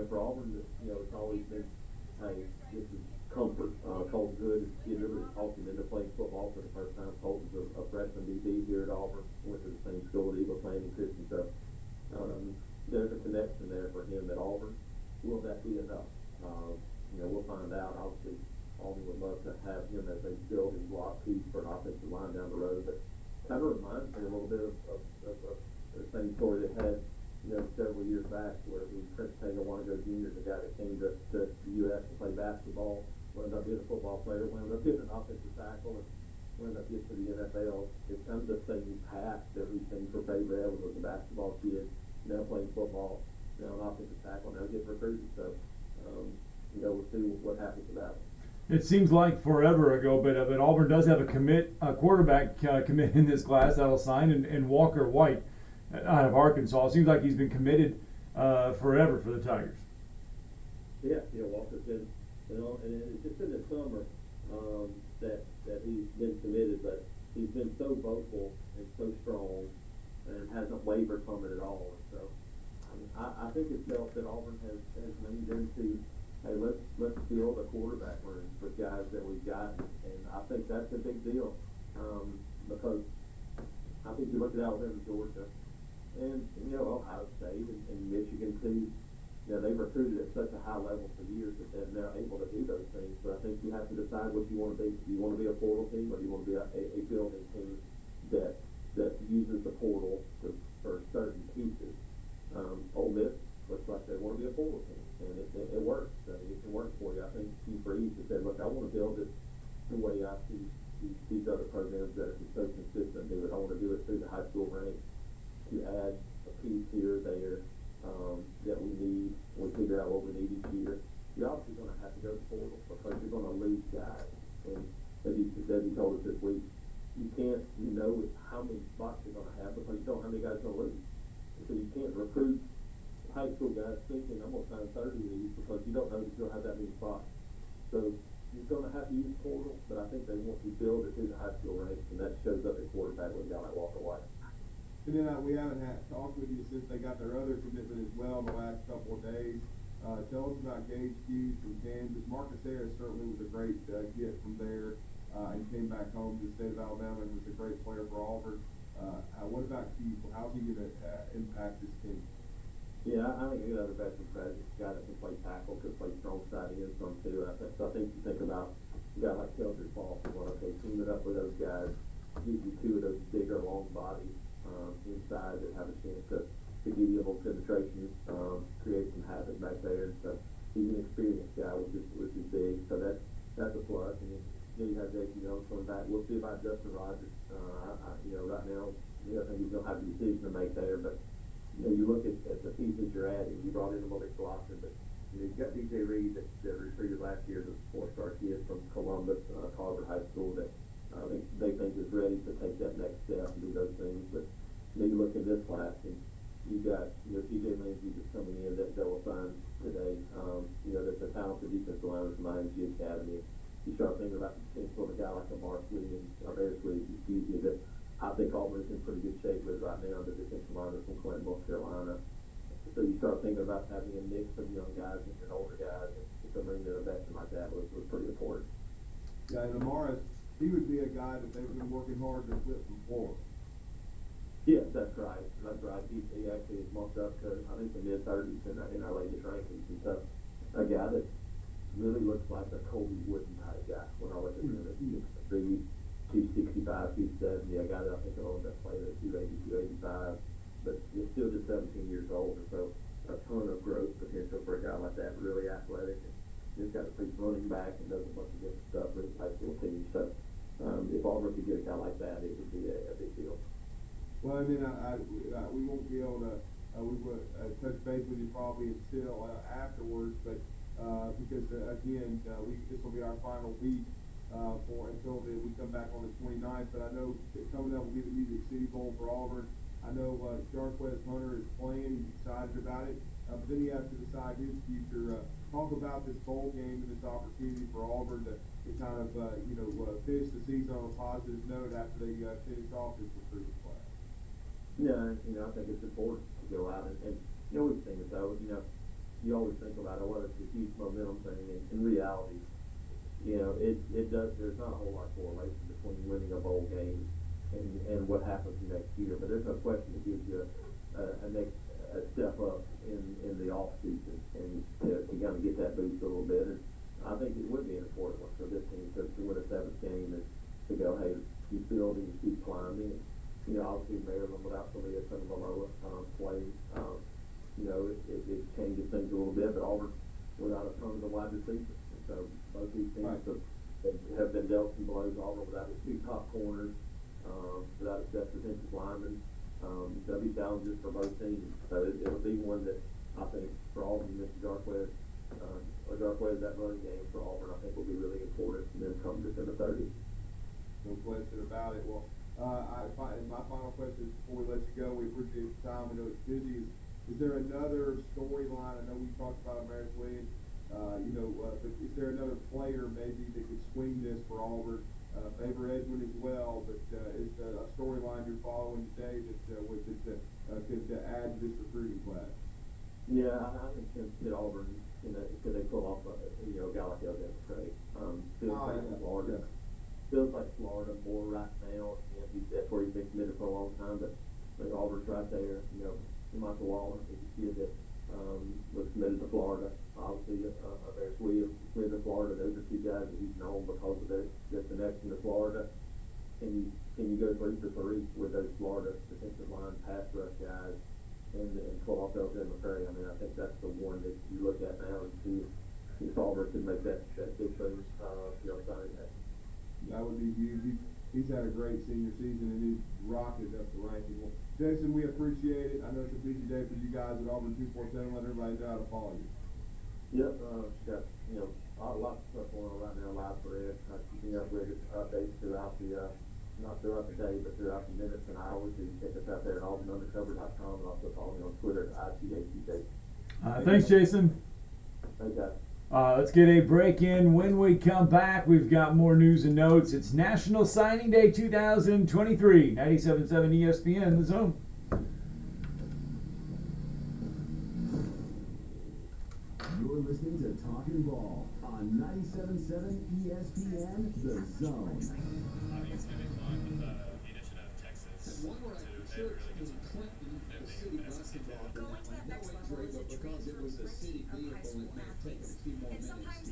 For Auburn, it's always been, hey, this is comfort. Colton Good really talked him into playing football for the first time. Colton's a freshman DB here at Auburn. Went to the same school at Eagle Landing Christian. So there's a connection there for him at Auburn. Will that be enough? We'll find out. Obviously, Auburn would love to have him as a building block piece for an offensive line down the road. But kind of reminds me a little bit of the same story they had, several years back where Prince Taylor Wango Jr., the guy that came to the U.S. to play basketball, wound up being a football player, wound up being an offensive tackle, and wound up getting to the NFL. It's kind of the same path that we've seen for Faber Edwin was a basketball kid, now playing football, now an offensive tackle, now getting recruited. So, we'll see what happens with that. It seems like forever ago, but Auburn does have a quarterback commit in this class that'll sign, and Walker White out of Arkansas. It seems like he's been committed forever for the Tigers. Yeah, Walker's been, and it's just in the summer that he's been committed, but he's been so vocal and so strong and hasn't wavered from it at all. And so I think it's felt that Auburn has leaned into, hey, let's build a quarterback room with guys that we've got, and I think that's a big deal because I think you look at Alabama, Georgia, and Ohio State and Michigan too. They've recruited at such a high level for years that they're able to do those things. But I think you have to decide what you want to be. Do you want to be a portal team, or do you want to be a building team that uses the portal for certain pieces? Ole Miss looks like they want to be a portal team, and it works. It can work for you. I think Steve Breeze has said, look, I want to build it the way I see these other programs that are so consistent do it. I want to do it through the high school ranks to add a piece here or there that we need. We figure out what we need each year. You're obviously going to have to go to the portal because you're going to lose guys. And as he told us this week, you can't know how many spots you're going to have because you don't know how many guys are going to lose. So you can't recruit high school guys thinking I'm going to sign 30 of these because you don't know that you'll have that many spots. So you're going to have to use portal, but I think they want to build it through the high school ranks, and that shows up at quarterback with a guy like Walker White. And then we haven't talked with you since they got their other commitment as well in the last couple of days. Tell us about Gage Hughes from Kansas. Marcus Harris certainly was a great get from there and came back home to the state of Alabama and was a great player for Auburn. What about Keith? How's he going to impact this team? Yeah, I think he's another veteran presence, a guy that can play tackle, can play strong side and some too. I think you think about a guy like Keldrick Falls, okay, teaming up with those guys, gives you two of those bigger, long bodies inside that have a chance to give you a little penetration, create some havoc back there. So he's an experienced guy, which is big. So that's a plus. And then you have J.C. Jones coming back. We'll see about Justin Rogers. Right now, I think he's going to have a decision to make there, but. You look at the pieces you're adding. You brought in Malik Blossom, but you've got DJ Reed that recruited last year as a 4-star kid from Columbus, Carver High School that they think is ready to take that next step and do those things. But you look at this class and you got TJ Lindsey that's coming in that will sign today. That's a talented defensive lineman from IMG Academy. You start thinking about the potential of a guy like a Mark Williams, or Bears Williams, excuse me, that I think Auburn's in pretty good shape with right now, the defensive lineman from Clinton, North Carolina. So you start thinking about having a mix of young guys and older guys, and to bring in a veteran like that was pretty important. Yeah, and Amaris, he would be a guy that they've been working hard to flip from Florida. Yes, that's right. That's right. He actually is bumped up to, I think, the mid-30s in our latest rankings. And so a guy that really looks like a Colby Wooden type guy when I look at him at 6'3", 265, 270, a guy that I think will end up playing at 280, 285, but he's still just 17 years old, and so a ton of growth potential for a guy like that, really athletic, and just got a big running back and does a bunch of different stuff with his high school team. So if Auburn could get a guy like that, it would be a big deal. Well, I mean, we won't be able to we will touch base with you probably until afterwards, but because again, this will be our final week. Until we come back on the 29th, but I know coming up will be the Music City Bowl for Auburn. I know Jarquez Hunter is playing; he's excited about it. But then he has to decide his future. Talk about this bowl game and this opportunity for Auburn to kind of finish the season on a positive note after they finish off this recruiting class. Yeah, I think it's important to go out and we've seen it though. You always think about it's a huge momentum thing, and in reality. It does. There's not a whole lot of correlation between winning a bowl game and what happens next year. But there's no question it gives you a step up in the off season and to kind of get that boost a little bit. And I think it would be an important one for this team to win a 7th game and to go, hey, keep building, keep climbing. And, obviously Maryland without some of the lower plays, it changes things a little bit. But Auburn without a ton of the wide receivers. So both these teams have been dealt some blows. Auburn without its 2 top corners, without its best defensive linemen. There'll be challenges for both teams. So it'll be one that I think for Auburn, Mr. Jarquez, that running game for Auburn, I think will be really important for them come December 30th. No question about it. Well, my final question before we let you go, we appreciate your time. We know it's busy. Is there another storyline? I know we talked about American Williams. But is there another player maybe that could swing this for Auburn? Favor Edwin as well, but is a storyline you're following today that could add to this recruiting class? Yeah, I think that Auburn, could they pull off a guy like Elgin Craig? Feels like Florida more right now. That's where he's been committed for a long time, but Auburn's right there. Michael Waller is a kid that was committed to Florida. Obviously, Bears Williams committed to Florida. Those are 2 guys that he's known because of their connection to Florida. Can you go 3 for 3 with those Florida defensive line pass rush guys and pull off Elgin McCray? I mean, I think that's the one that you look at now and see if Auburn can make that big thing, signing that. That would be huge. He's had a great senior season and he's rocketed up the ranking. Well, Jason, we appreciate it. I know it's a busy day for you guys at Auburn 247. Let everybody know how to follow you. Yep, got lots of stuff going on right now live for Ed. Keeping up with updates throughout not throughout the day, but throughout the minutes and hours. You can check us out there at auburnundercover.com and also follow me on Twitter at ITATJ. Thanks, Jason. Thanks, guys. Let's get a break in. When we come back, we've got more news and notes. It's National Signing Day 2023. 97.7 ESPN, The Zone. Talking Ball on 97.7 ESPN, The Zone. I think it's going to be fun with the addition of Texas. One right church in Clinton, the city bus involved in that one. No injury, but because it was a city vehicle, it may have taken a few more minutes to get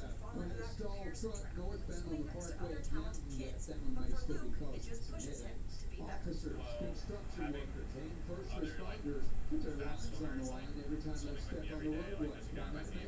wrapped up. When the stalled truck northbound on the parkway at Mountain, that one may still be causing some headaches. Officers, construction workers, and first responders put their lives on the line every time they step on the roadway.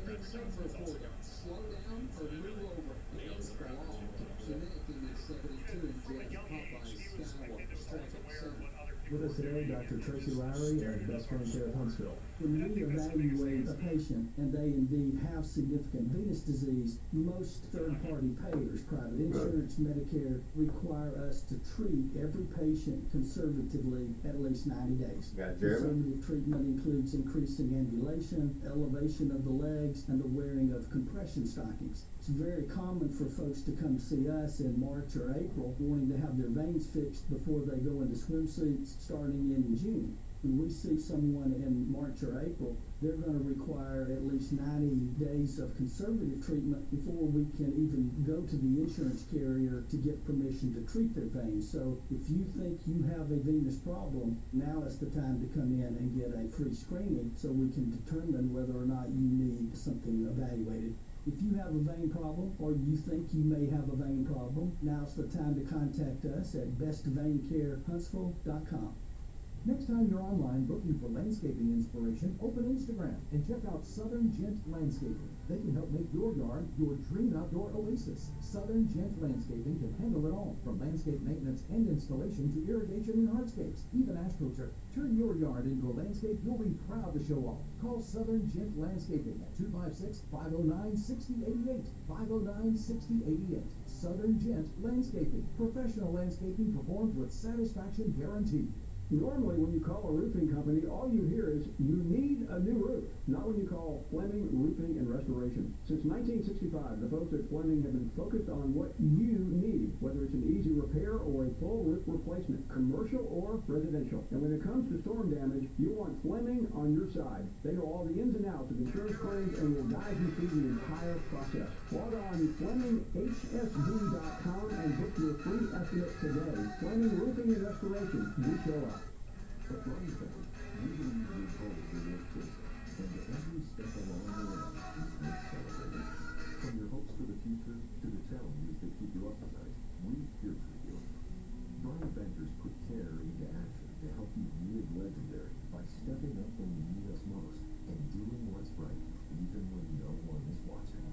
Making some report, slow down or move over. Against the law. Connecting at 72 and Popeye's Skywalker Traffic Center. With us today, Dr. Tracy Lowry and Best Friend Care of Huntsville. When we evaluate a patient and they indeed have significant venous disease, most third-party payers, private insurance, Medicare, require us to treat every patient conservatively at least 90 days. Got it, Jeremy? Conservative treatment includes increasing ambulation, elevation of the legs, and the wearing of compression stockings. It's very common for folks to come see us in March or April wanting to have their veins fixed before they go into swimsuits starting in June. When we see someone in March or April, they're going to require at least 90 days of conservative treatment before we can even go to the insurance carrier to get permission to treat their veins. So if you think you have a venous problem, now is the time to come in and get a free screening so we can determine whether or not you need something evaluated. If you have a vein problem or you think you may have a vein problem, now's the time to contact us at bestveincarehuntsville.com. Next time you're online looking for landscaping inspiration, open Instagram and check out Southern Gent Landscaping. They can help make your yard your dream outdoor oasis. Southern Gent Landscaping can handle it all, from landscape maintenance and installation to irrigation and hardscapes, even astroturf. Turn your yard into a landscape you'll be proud to show off. Call Southern Gent Landscaping at 256-509-6088. 509-6088. Southern Gent Landscaping. Professional landscaping performed with satisfaction guaranteed. Normally, when you call a roofing company, all you hear is, you need a new roof. Not when you call Fleming Roofing and Restoration. Since 1965, the folks at Fleming have been focused on what you need, whether it's an easy repair or a full roof replacement, commercial or residential. And when it comes to storm damage, you want Fleming on your side. They know all the ins and outs of insurance claims and will guide you through the entire process. Log on FlemingHSD.com and book your free estimate today. Fleming Roofing and Restoration. We show up. At Brian Bank, we believe your goals are worth chasing, and every step along the way is worth celebrating. From your hopes for the future to the challenges that keep you up at night, we're here for you. Brian Bankers put care into action to help you live legendary by stepping up when you need us most and doing what's right even when no one is watching.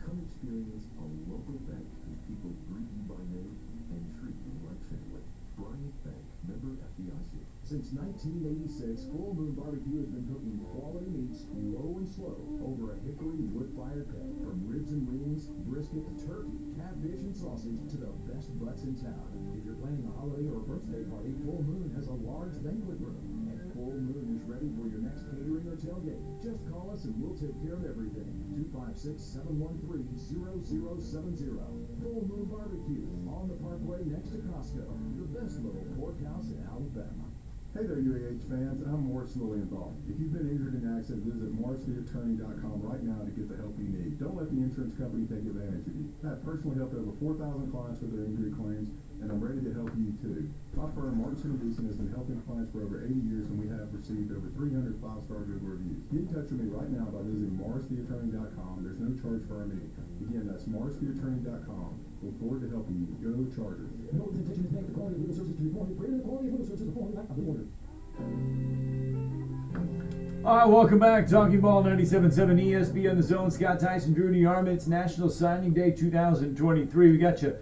Come experience a local bank whose people greet you by name and treat you like family. Bryant Bank, member FDIC. Since 1986, Full Moon Barbecue has been cooking quality meats low and slow over a hickory wood-fired pit. From ribs and wings, brisket to turkey, catfish and sausage to the best butts in town. If you're planning a holiday or a birthday party, Full Moon has a large banquet room. And Full Moon is ready for your next catering or tailgate. Just call us and we'll take care of everything. 256-713-0070. Full Moon Barbecue on the Parkway next to Costco. The best little pork house in Alabama. Hey there, UAH fans. I'm Morris Lilienthal. If you've been injured in an accident, visit morristheattorney.com right now to get the help you need. Don't let the insurance company take advantage of you. I've personally helped over 4,000 clients with their injury claims, and I'm ready to help you too. My firm, Martin Deason, has been helping clients for over 80 years, and we have received over 300 5-star Google reviews. Get in touch with me right now by visiting morristheattorney.com. There's no charge for our meeting. Again, that's morristheattorney.com. Look forward to helping you. Go Chargers. No intention is made the quality of legal services to be performed greater than the quality of legal services performed by the order. All right, welcome back. Talking Ball 97.7 ESPN, The Zone. Scott Tyson, Drew DeArmond. It's National Signing Day 2023. We got you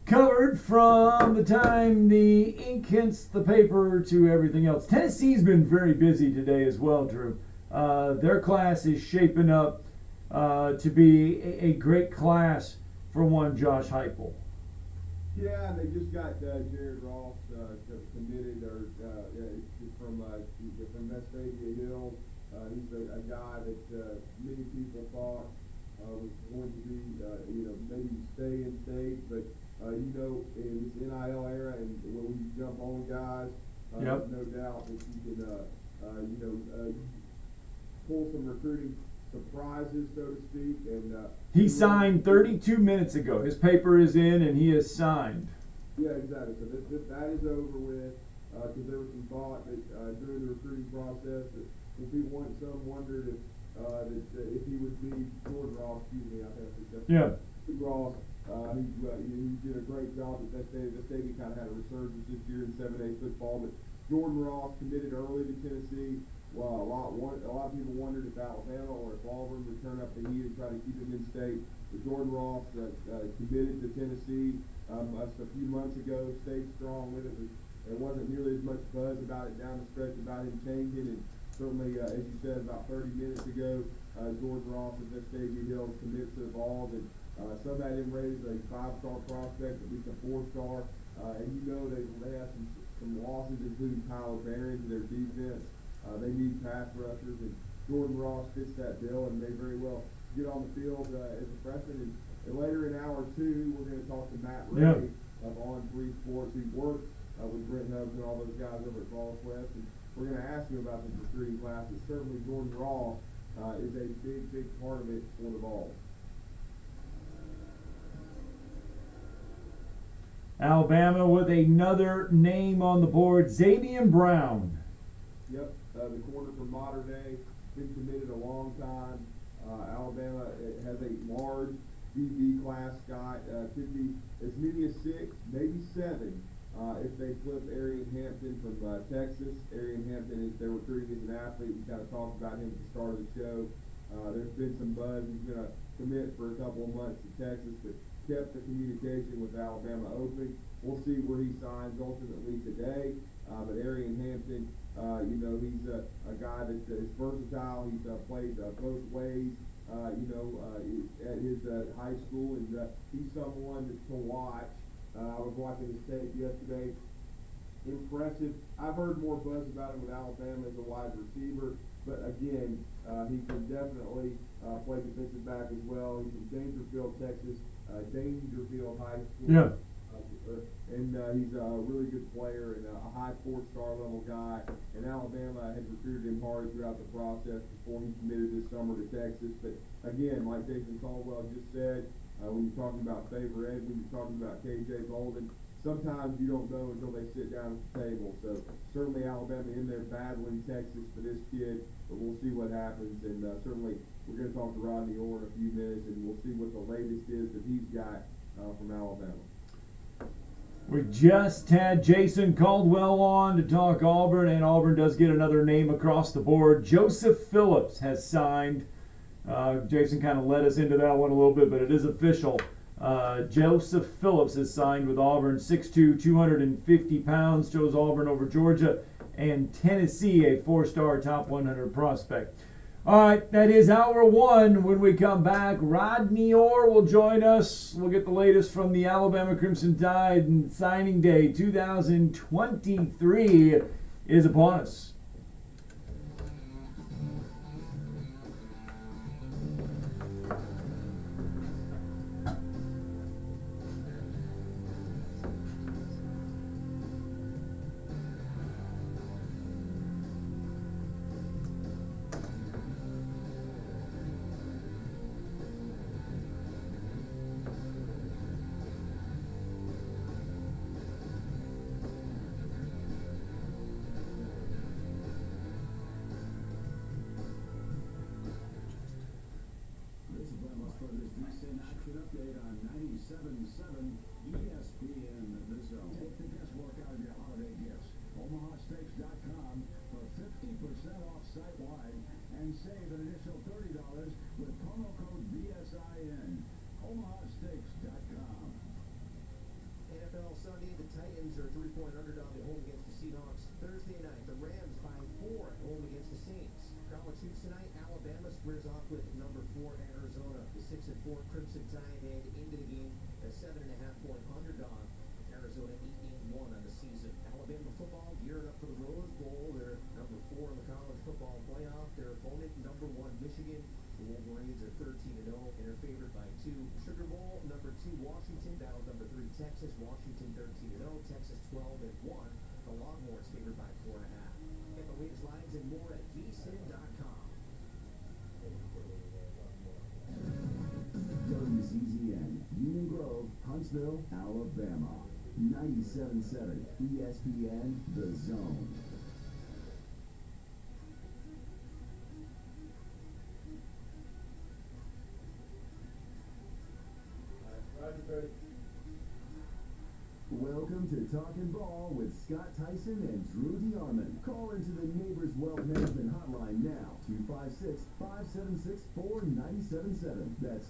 covered from the time the ink hits the paper to everything else. Tennessee's been very busy today as well, Drew. Their class is shaping up to be a great class for one Josh Heupel. Yeah, and they just got Jared Ross committed, from Vestavia Hills. He's a guy that many people thought was going to be, maybe stay in state, but in this NIL era and when you jump on guys, no doubt that you can, pull some recruiting surprises, so to speak. And he signed 32 minutes ago. His paper is in, and he is signed. Yeah, exactly. So that is over with, because there was some thought that during the recruiting process that some wondered if if he would be Jordan Ross. Excuse me, I have to say. Yeah. Ross. He did a great job at that state. The Navy kind of had a resurgence this year in 7A football, but Jordan Ross committed early to Tennessee. Well, a lot of people wondered if Alabama or if Auburn would turn up the heat and try to keep him in state. But Jordan Ross committed to Tennessee a few months ago, stayed strong with it. There wasn't nearly as much buzz about it down the stretch about him changing, and certainly, as you said about 30 minutes ago, Jordan Ross at Vestavia Hills commits to the Vols, and some had him rated as a 5-star prospect, at least a 4-star. And they have some losses, including Tyler Barron to their defense. They need pass rushers, and Jordan Ross fits that bill and may very well get on the field as a freshman. And later in hour 2, we're going to talk to Matt Ray of On 3 Sports, who worked with Brent Hubbs and all those guys over at Vols West. And we're going to ask him about the recruiting classes. Certainly Jordan Ross is a big part of it for the Vols. Alabama with another name on the board, Xavier Brown. Yep, the corner from Mater Dei, been committed a long time. Alabama has a large DB class, Scott. Could be as many as 6, maybe 7, if they flip Arian Hampton from Texas. Arian Hampton is they're recruiting as an athlete. We kind of talked about him at the start of the show. There's been some buzz. He's going to commit for a couple of months to Texas, but kept the communication with Alabama open. We'll see where he signs ultimately today. But Arian Hampton, he's a guy that is versatile. He's played both ways, at his high school, and he's someone to watch. I was watching his tape yesterday. Impressive. I've heard more buzz about him with Alabama as a wide receiver, but again, he can definitely play defensive back as well. He's from Dangerfield, Texas, Dangerfield High School. Yeah. And he's a really good player and a high 4-star level guy. And Alabama had recruited him hard throughout the process before he committed this summer to Texas. But again, like Jason Caldwell just said, when you're talking about Favor Ed, when you're talking about KJ Bolden, sometimes you don't know until they sit down at the table. So certainly Alabama in there battling Texas for this kid, but we'll see what happens. And certainly we're going to talk to Rodney Orr in a few minutes, and we'll see what the latest is that he's got from Alabama. We just had Jason Caldwell on to talk Auburn, and Auburn does get another name across the board. Joseph Phillips has signed. Jason kind of led us into that one a little bit, but it is official. Joseph Phillips has signed with Auburn, 6'2", 250 pounds, chose Auburn over Georgia and Tennessee, a 4-star top 100 prospect. All right, that is hour 1. When we come back, Rodney Orr will join us. We'll get the latest from the Alabama Crimson Tide, and signing day 2023 is upon us. Update on 97.7 ESPN The Zone. Take the guesswork out of your holiday gifts. OmahaSteaks.com for 50% off site-wide and save an additional $30 with promo code VSIN. OmahaSteaks.com. NFL Sunday, the Titans are a 3-point underdog at home against the Seahawks. Thursday night, the Rams by 4 at home against the Saints. College hoops tonight, Alabama squares off with number 4 Arizona. The 6-4 Crimson Tide head into the game a 7.5-point underdog. Arizona 8-1 on the season. Alabama football gearing up for the Rose Bowl. They're number 4 in the college football playoff. Their opponent, number 1 Michigan. The Wolverines are 13-0 and are favored by 2. Sugar Bowl, number 2 Washington battles number 3 Texas. Washington 13-0. Texas 12-1. The Longhorns favored by 4.5. Get the latest lines and more at vsin.com. Huntsville, Alabama. 97.7 ESPN, The Zone. Welcome to Talkin' Ball with Scott Tyson and Drew DeArmond. Call into the Neighbors Wealth Management Hotline now. 256-576-4977. That's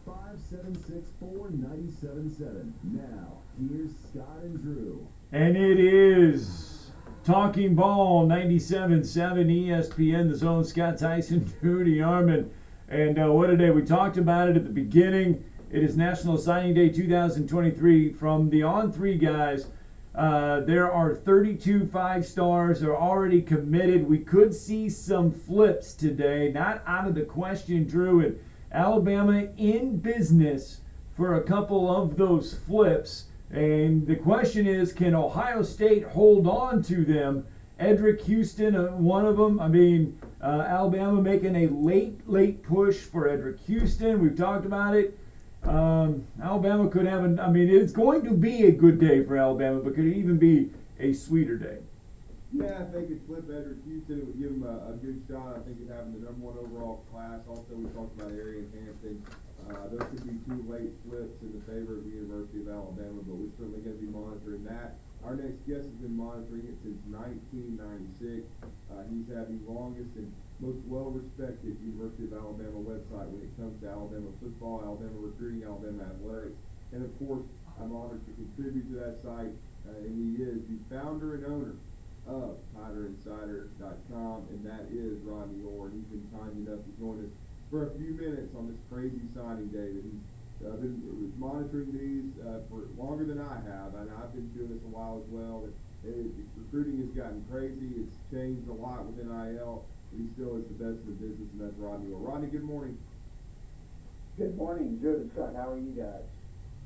256-576-4977. Now, here's Scott and Drew. And it is Talking Ball 97.7 ESPN, The Zone. Scott Tyson, Drew DeArmond. And what a day. We talked about it at the beginning. It is National Signing Day 2023. From the On3 guys, there are 32 5-stars that are already committed. We could see some flips today. Not out of the question, Drew. And Alabama in business for a couple of those flips. And the question is, can Ohio State hold on to them? Edric Houston, one of them. I mean, Alabama making a late push for Edric Houston. We've talked about it. Alabama could have it's going to be a good day for Alabama, but could it even be a sweeter day? Yeah, I think it's flip Edric Houston. It would give him a good shot. I think of having the #1 overall class. Also, we talked about Arian Hampton. Those could be two late flips in the favor of the University of Alabama, but we're certainly going to be monitoring that. Our next guest has been monitoring it since 1996. He's had the longest and most well-respected University of Alabama website when it comes to Alabama football, Alabama recruiting, Alabama athletics. And of course, I'm honored to contribute to that site, and he is the founder and owner of TiderInsider.com, and that is Rodney Orr. And he's been kind enough to join us for a few minutes on this crazy signing day that he's been monitoring these for longer than I have, and I've been doing this a while as well. Recruiting has gotten crazy. It's changed a lot with NIL. He still is the best in the business, and that's Rodney Orr. Rodney, good morning. Good morning, Drew and Scott. How are you guys?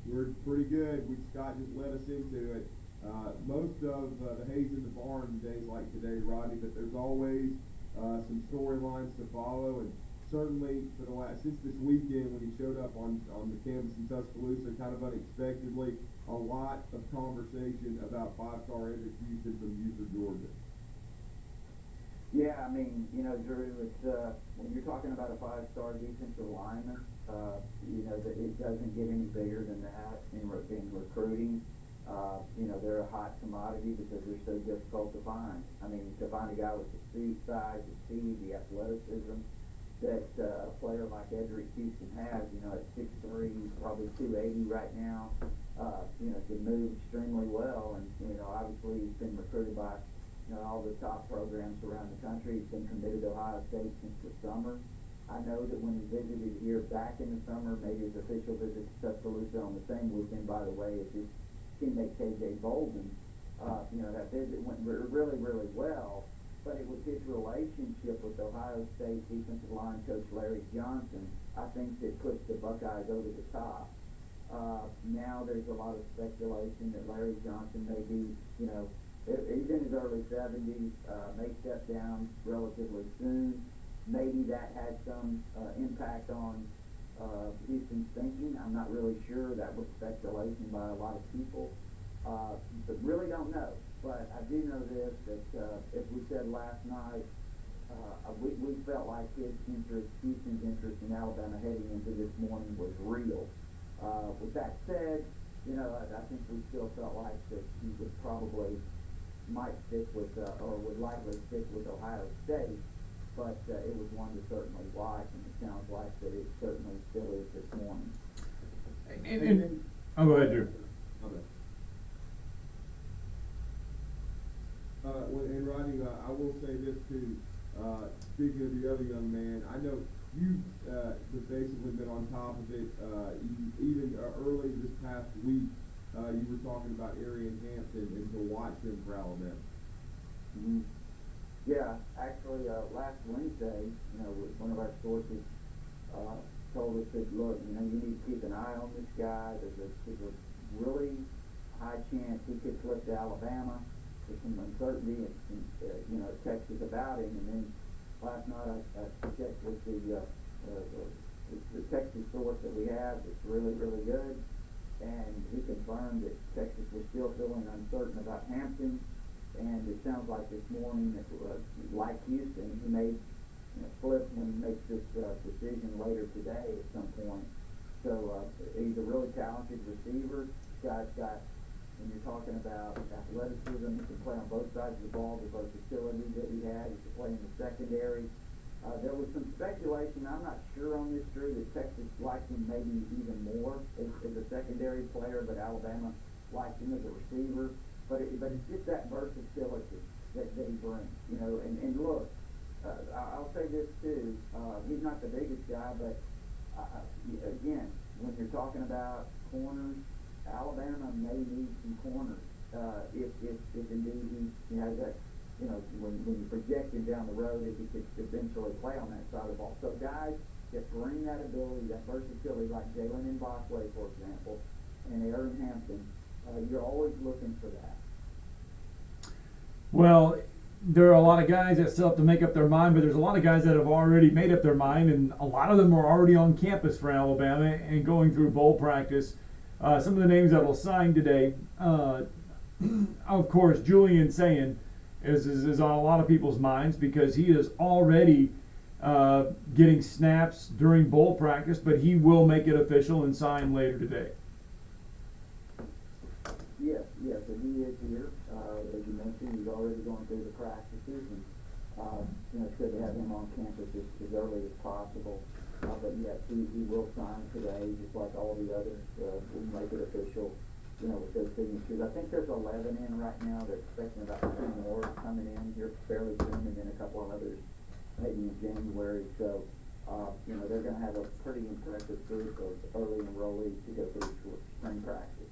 We're pretty good. Scott just led us into it. Most of the hay's in the barn days like today, Rodney, but there's always some storylines to follow, and certainly for since this weekend when he showed up on the campus in Tuscaloosa, kind of unexpectedly, a lot of conversation about 5-star Edric Houston from Buford, Georgia. Yeah, I mean, Drew, it's when you're talking about a 5-star defensive lineman, that it doesn't get any bigger than that in recruiting. They're a hot commodity because they're so difficult to find. I mean, to find a guy with the size, the speed, the athleticism that a player like Edric Houston has, at 6'3", probably 280 right now, can move extremely well. And, obviously he's been recruited by, all the top programs around the country. He's been committed to Ohio State since the summer. I know that when he visited here back in the summer, maybe his official visit to Tuscaloosa on the same weekend, by the way, as his teammate KJ Bolden, that visit went really, really well. But it was his relationship with Ohio State defensive line coach Larry Johnson, I think, that pushed the Buckeyes over the top. Now there's a lot of speculation that Larry Johnson may be, he's in his early 70s, may step down relatively soon. Maybe that had some impact on Houston's thinking. I'm not really sure. That was speculation by a lot of people. But really don't know. But I do know this, that as we said last night, we felt like Houston's interest in Alabama heading into this morning was real. With that said, I think we still felt like that he might stick with, or would likely stick with Ohio State, but it was one to certainly watch, and it sounds like that it certainly still is this morning. Go ahead, Drew. Okay. And Rodney, I will say this too. Speaking of the other young man, I know you've basically been on top of it. Even early this past week, you were talking about Arian Hampton and to watch him for Alabama. Mm-hmm. Yeah, actually, last Wednesday, one of our sources told us that, look, you need to keep an eye on this guy. There's a really high chance he could flip to Alabama. There's some uncertainty in Texas about him. And then last night I checked with the Texas source that we have. It's really, really good. and he confirmed that Texas was still feeling uncertain about Hampton. And it sounds like this morning that, like Houston, he may flip when he makes this decision later today at some point. So he's a really talented receiver. Guy's got, when you're talking about athleticism, he can play on both sides of the ball with both facilities that he had. He can play in the secondary. There was some speculation, I'm not sure on this, Drew, that Texas liked him maybe even more as a secondary player, but Alabama liked him as a receiver. But it's just that versatility that he brings, and look, I'll say this too, he's not the biggest guy, but again, when you're talking about corners, Alabama may need some corners, if indeed he has that, when you project him down the road, if he could eventually play on that side of the ball. So guys that bring that ability, that versatility, like Jalen Mbakwe, for example, and Aaron Hampton, you're always looking for that. Well, there are a lot of guys that still have to make up their mind, but there's a lot of guys that have already made up their mind, and a lot of them are already on campus for Alabama and going through bowl practice. Some of the names that will sign today, of course, Julian Sayin is on a lot of people's minds because he is already getting snaps during bowl practice, but he will make it official and sign later today. Yes, and he is here. As you mentioned, he's already going through the practices, and it's good to have him on campus as early as possible. But yes, he will sign today, just like all the others. We'll make it official, with those signatures. I think there's 11 in right now. They're expecting about 2 more coming in here fairly soon, and then a couple of others maybe in January. So, they're going to have a pretty impressive group of early enrollees to go through spring practice.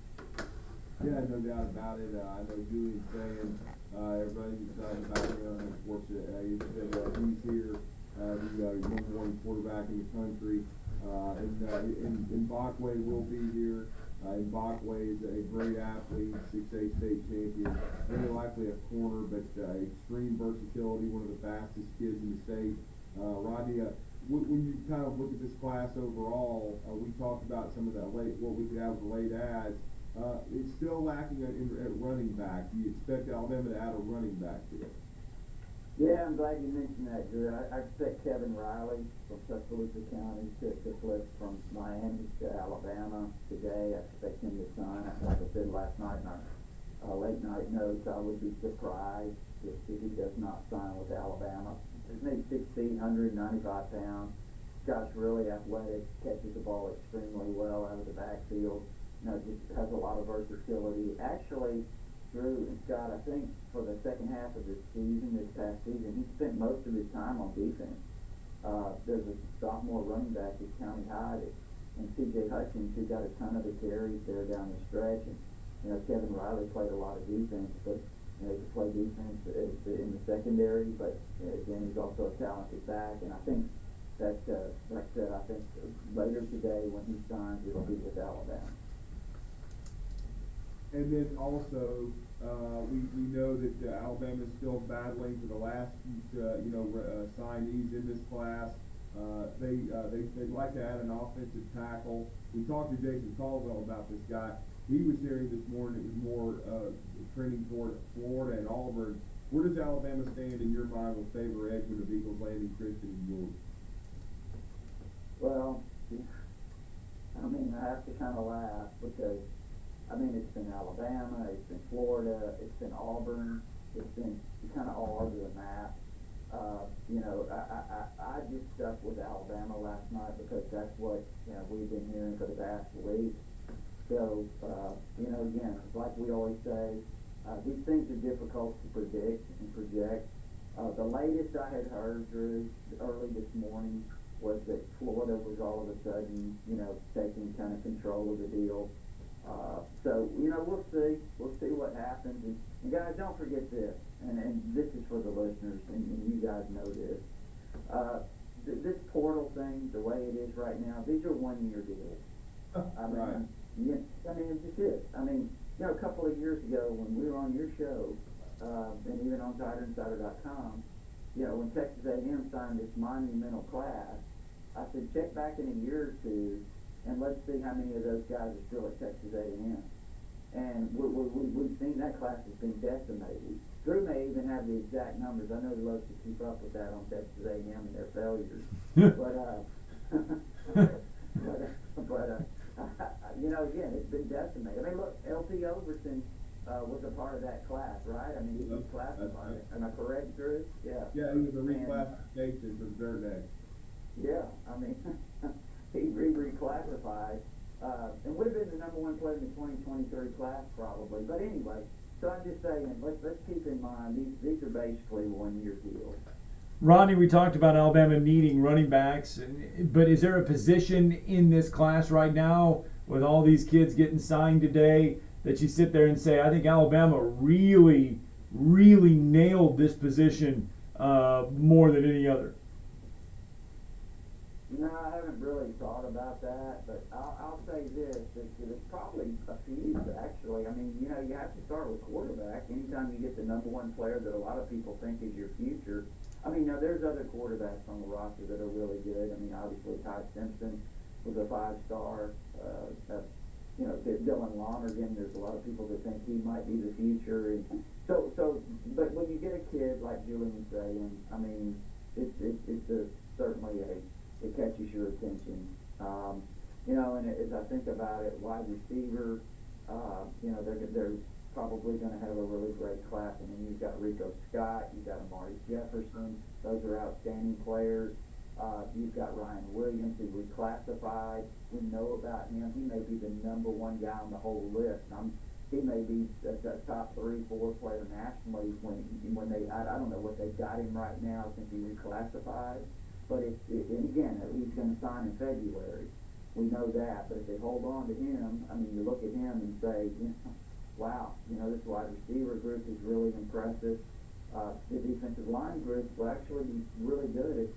Yeah, no doubt about it. I know Julian's saying everybody's excited about him. Of course, he said he's here, the number one quarterback in the country. And Mbakwe will be here. Mbakwe is a great athlete, 6A state champion, very likely a corner, but extreme versatility, one of the fastest kids in the state. Rodney, when you kind of look at this class overall, we talked about some of that what we could have with the late ads. It's still lacking at running back. Do you expect Alabama to add a running back to it? Yeah, I'm glad you mentioned that, Drew. I expect Kevin Riley from Tuscaloosa County to flip from Miami to Alabama today. I expect him to sign. Like I said last night in our late night notes, I would be surprised if he does not sign with Alabama. His name's 6 feet, 195 pounds. Scott's really athletic, catches the ball extremely well out of the backfield. Just has a lot of versatility. Actually, Drew and Scott, I think for the second half of this past season, he spent most of his time on defense. There's a sophomore running back at County High, and C.J. Hutchins, who got a ton of the carries there down the stretch. And, Kevin Riley played a lot of defense, but, he could play defense in the secondary, but, again, he's also a talented back. And I think that, like I said, I think later today when he signs, it'll be with Alabama. And then also, we know that Alabama is still battling for the last signees in this class. They'd like to add an offensive tackle. We talked to Jason Caldwell about this guy. He was sharing this morning it was more trending toward Florida and Auburn. Where does Alabama stand in your mind with Faber Edgeman of Eagles Landing Christian and yours? Well, I have to kind of laugh because it's been Alabama, it's been Florida, it's been Auburn, it's been kind of all over the map. I just stuck with Alabama last night because that's what we've been hearing for the past week. So again, like we always say, these things are difficult to predict and project. The latest I had heard, Drew, early this morning was that Florida was all of a sudden taking kind of control of the deal. So, we'll see. We'll see what happens. And guys, don't forget this, and this is for the listeners, and you guys know this. This portal thing, the way it is right now, these are one-year deals. Right. It just is. A couple of years ago when we were on your show, and even on TigerInsider.com, when Texas A&M signed this monumental class, I said, check back in a year or two, and let's see how many of those guys are still at Texas A&M. And we've seen that class has been decimated. Drew may even have the exact numbers. I know he loves to keep up with that on Texas A&M and their failures. You know, again, it's been decimated. I mean, look, LP Overton was a part of that class, right? I mean, he was classified. Am I correct, Drew? Yeah. Yeah, he was a reclassification from Dirt Day. Yeah, I mean, he reclassified. And would have been the number one player in the 2023 class probably. But anyway, so I'm just saying, let's keep in mind, these are basically 1 year deals. Rodney, we talked about Alabama needing running backs, but is there a position in this class right now with all these kids getting signed today that you sit there and say, I think Alabama really, really nailed this position more than any other? No, I haven't really thought about that, but I'll say this, that it's probably a few, actually. I mean, you know, you have to start with quarterback. Anytime you get the number one player that a lot of people think is your future. I mean, now there's other quarterbacks on the roster that are really good. I mean, obviously Ty Simpson was a 5-star. You know, Dylan Lonergan, there's a lot of people that think he might be the future. And so, but when you get a kid like Julian saying, I mean, it's certainly it catches your attention. You know, and as I think about it, wide receiver, you know, they're probably going to have a really great class. I mean, you've got Rico Scott, you've got Amari Jefferson, those are outstanding players. You've got Ryan Williams, who reclassified. We know about him. He may be the number one guy on the whole list. He may be the top 3, 4 player nationally when they, I don't know what they've got him right now since he reclassified. But and again, he's going to sign in February. We know that. But if they hold on to him, I mean, you look at him and say, you know, wow, you know, this wide receiver group is really impressive. The defensive line group will actually be really good. If,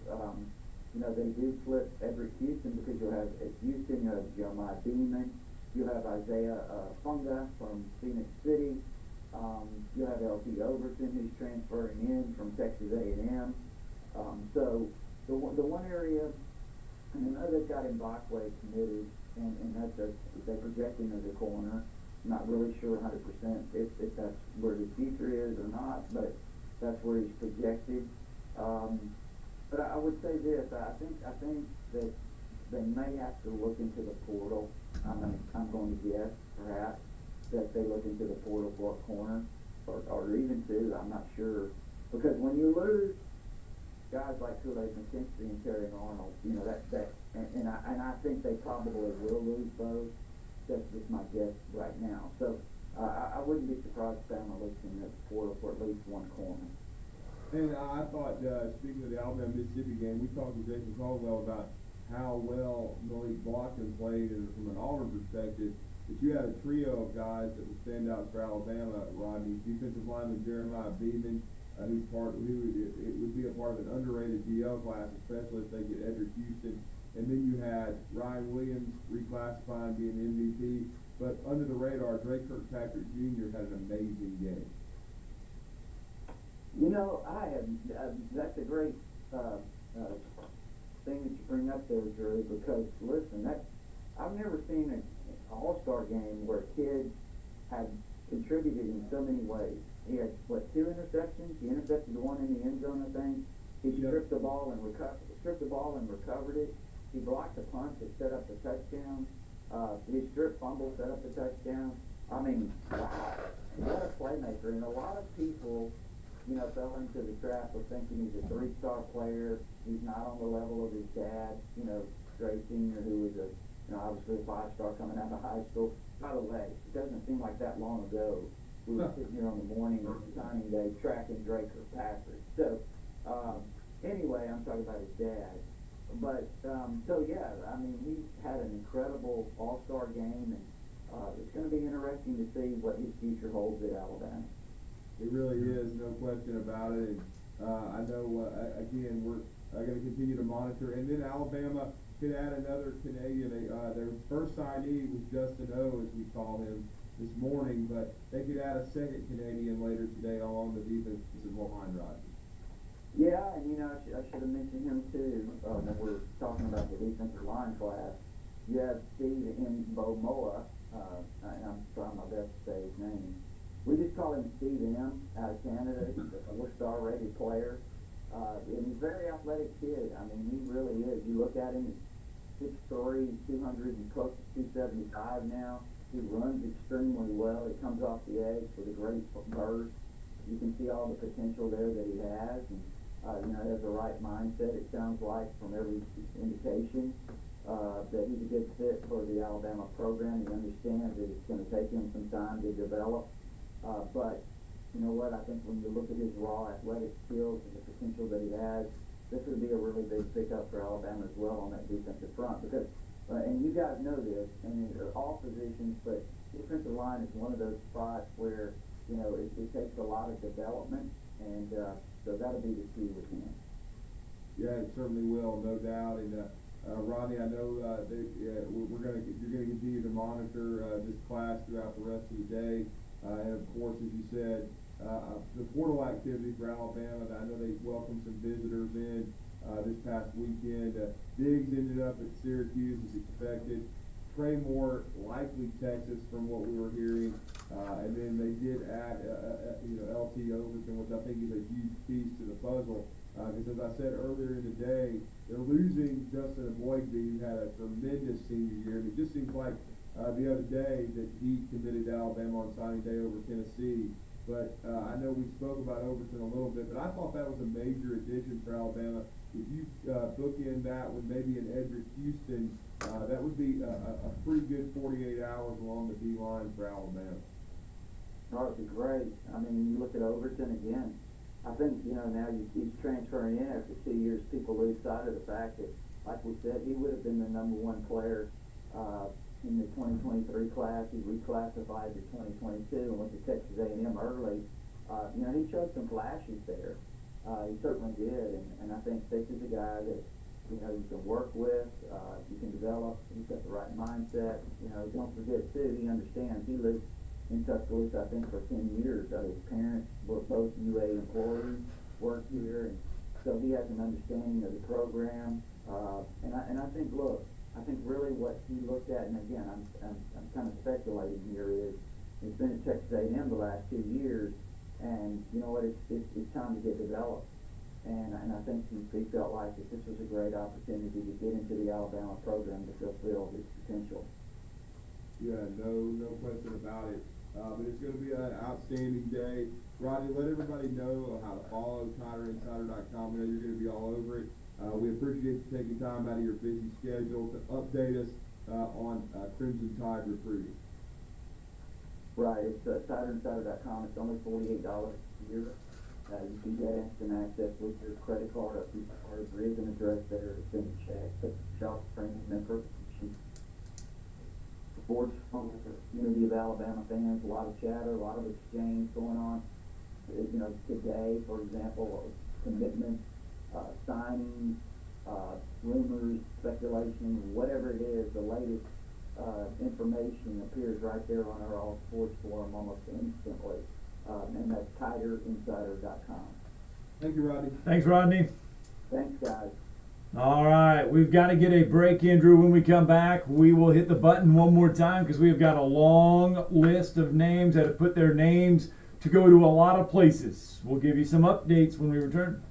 you know, they do flip Everett Houston, because you'll have at Houston, you have Jeremiah Beeman, you have Isaiah Funga from Phoenix City, you have LP Overton, who's transferring in from Texas A&M. So the one area, and I know they've got Mbakwe committed, and they project him as a corner. I'm not really sure 100% if that's where his future is or not, but that's where he's projected. But I would say this, I think that they may have to look into the portal. I'm going to guess, perhaps, that they look into the portal for a corner, or even 2, I'm not sure. Because when you lose guys like Kool-Aid McKinstry and Terry Arnold, you know, and I think they probably will lose both. That's just my guess right now. So I wouldn't be surprised if Alabama looks in the portal for at least one corner. And I thought, speaking of the Alabama-Mississippi game, we talked with Jason Caldwell about how well Malik Blockton played, and from an Auburn perspective, that you had a trio of guys that would stand out for Alabama. Rodney, defensive lineman Jeremiah Beeman, who it would be a part of an underrated DL class, especially if they get Edric Houston. And then you had Ryan Williams reclassifying, being MVP. But under the radar, Drake Kirkpatrick Jr. had an amazing game. You know, that's a great thing that you bring up there, Drew, because, listen, I've never seen an all-star game where a kid had contributed in so many ways. He had, 2 interceptions? He intercepted the one in the end zone, I think. He stripped the ball and recovered it. He blocked a punt that set up the touchdown. He stripped fumble, set up the touchdown. I mean, wow, what a playmaker. And a lot of people, you know, fell into the trap of thinking he's a 3-star player. He's not on the level of his dad, you know, Dre Sr., who was obviously a 5-star coming out of high school. By the way, it doesn't seem like that long ago. We were sitting here on the morning of signing day tracking Drake Kirkpatrick. So, anyway, I'm talking about his dad. But, so yeah, I mean, he had an incredible all-star game, and it's going to be interesting to see what his future holds at Alabama. It really is, no question about it. And I know, again, we're going to continue to monitor. And then Alabama could add another Canadian. Their first signee was Justin O, as we call him, this morning. But they could add a second Canadian later today along the defensive line, Rodney. Yeah, and, you know, I should have mentioned him, too, when we're talking about the defensive line class. you have Steve Mbomoa, and I'm trying my best to say his name. We just call him Steve M. out of Canada. He's a 4-star rated player. And he's a very athletic kid. I mean, he really is. You look at him, he's 6'3", 200 and close to 275 now. He runs extremely well. He comes off the edge with a great burst. You can see all the potential there that he has. And, he has the right mindset, it sounds like, from every indication, that he's a good fit for the Alabama program. He understands that it's going to take him some time to develop. But you know what? I think when you look at his raw athletic skills and the potential that he has, this would be a really big pickup for Alabama as well on that defensive front. Because, and you guys know this, and all positions, but defensive line is one of those spots where, it takes a lot of development, and so that'll be the key with him. Yeah, it certainly will, no doubt. And Rodney, I know you're going to continue to monitor this class throughout the rest of the day. And of course, as you said, the portal activity for Alabama, I know they welcomed some visitors in this past weekend. Diggs ended up at Syracuse as expected. Trey Moore likely Texas from what we were hearing. And then they did add, LT Overton, which I think is a huge piece to the puzzle. Because as I said earlier in the day, they're losing Justin Eboigbe, who had a tremendous senior year. And it just seems like the other day that he committed to Alabama on signing day over Tennessee. But I know we spoke about Overton a little bit, but I thought that was a major addition for Alabama. If you bookend that with maybe an Edric Houston, that would be a pretty good 48 hours along the D-line for Alabama. Oh, it'd be great. I mean, you look at Overton again. I think, now he's transferring in after 2 years. People lose sight of the fact that, like we said, he would have been the number one player in the 2023 class. He reclassified to 2022 and went to Texas A&M early. He showed some flashes there. He certainly did, and I think this is a guy that, you can work with, you can develop. He's got the right mindset. Don't forget, too, he understands. He lived in Tuscaloosa, I think, for 10 years. His parents were both UA employees, worked here, and so he has an understanding of the program. And I think, look, I think really what he looked at, and again, I'm kind of speculating here, is he's been at Texas A&M the last 2 years, and you know what, it's time to get developed. And I think he felt like that this was a great opportunity to get into the Alabama program to fulfill his potential. Yeah, no question about it. But it's going to be an outstanding day. Rodney, let everybody know how to follow TiderInsider.com. I know you're going to be all over it. We appreciate you taking time out of your busy schedule to update us on Crimson Tide recruiting. Right, it's TiderInsider.com. It's only $48 a year. You can get instant access with your credit card or Visa card. There is an address there to send a check. But Shop Springs member. Sports community of Alabama fans, a lot of chatter, a lot of exchange going on. Today, for example, commitments, signings, rumors, speculation, whatever it is, the latest information appears right there on our All Sports forum almost instantly. And that's TiderInsider.com. Thank you, Rodney. Thanks, Rodney. Thanks, guys. All right, we've got to get a break, Andrew. When we come back, we will hit the button one more time because we've got a long list of names that have put their names to go to a lot of places. We'll give you some updates when we return.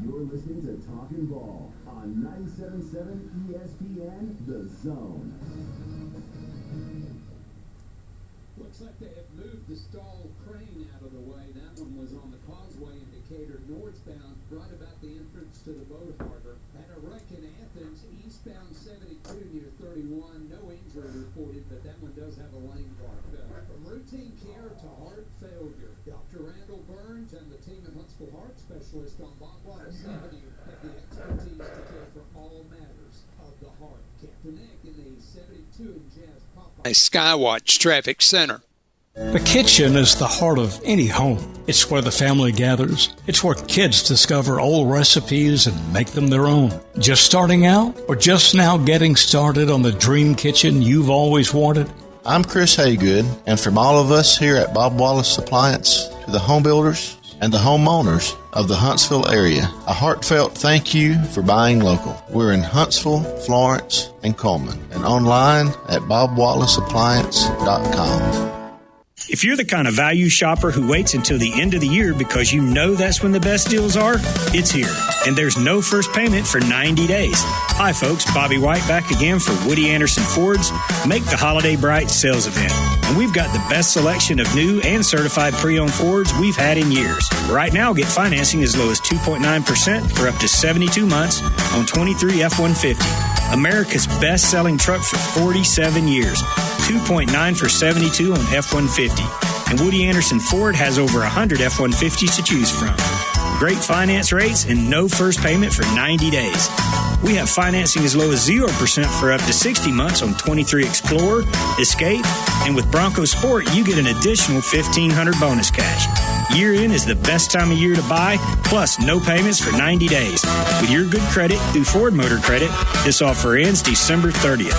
You're listening to Talkin' Ball on 97.7 ESPN, The Zone. Looks like they have moved the stall crane out of the way. That one was on the causeway in Decatur, northbound, right about the entrance to the boat harbor. Had a wreck in Athens, eastbound 72 near 31. No injury reported, but that one does have a lane marked up. From routine care to heart failure, Dr. Randall Burns and the team at Huntsville Heart Specialist on Bob Wallace Avenue have the expertise to care for all matters of the heart. Captain Nick in the 72 and Jazz Pop-Up. A Skywatch Traffic Center. The kitchen is the heart of any home. It's where the family gathers. It's where kids discover old recipes and make them their own. Just starting out or just now getting started on the dream kitchen you've always wanted? I'm Chris Haygood, and from all of us here at Bob Wallace Appliance to the home builders, and the homeowners of the Huntsville area a heartfelt thank you for buying local. We're in Huntsville, Florence, and Coleman, and online at bobwallaceappliance.com. If you're the kind of value shopper who waits until the end of the year because you know that's when the best deals are, it's here. And there's no first payment for 90 days. Hi, folks. Bobby White back again for Woody Anderson Ford's Make the Holiday Bright sales event. And we've got the best selection of new and certified pre-owned Fords we've had in years. Right now, get financing as low as 2.9% for up to 72 months on 23 F-150. America's best-selling truck for 47 years. 2.9 for 72 on F-150. And Woody Anderson Ford has over 100 F-150s to choose from. Great finance rates and no first payment for 90 days. We have financing as low as 0% for up to 60 months on 23 Explorer, Escape, and with Bronco Sport, you get an additional $1,500 bonus cash. Year in is the best time of year to buy, plus no payments for 90 days. With your good credit through Ford Motor Credit, this offer ends December 30th.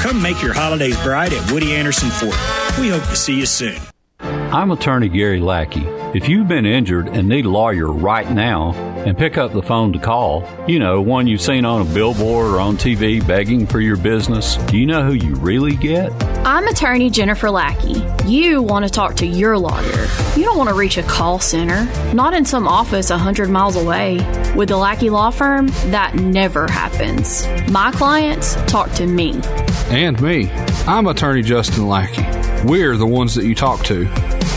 Come make your holidays bright at Woody Anderson Ford. We hope to see you soon. I'm attorney Gary Lackey. If you've been injured and need a lawyer right now, and pick up the phone to call, you know, one you've seen on a billboard or on TV begging for your business, do you know who you really get? I'm attorney Jennifer Lackey. You want to talk to your lawyer. You don't want to reach a call center, not in some office 100 miles away. With the Lackey Law Firm, that never happens. My clients talk to me. And me. I'm attorney Justin Lackey. We're the ones that you talk to.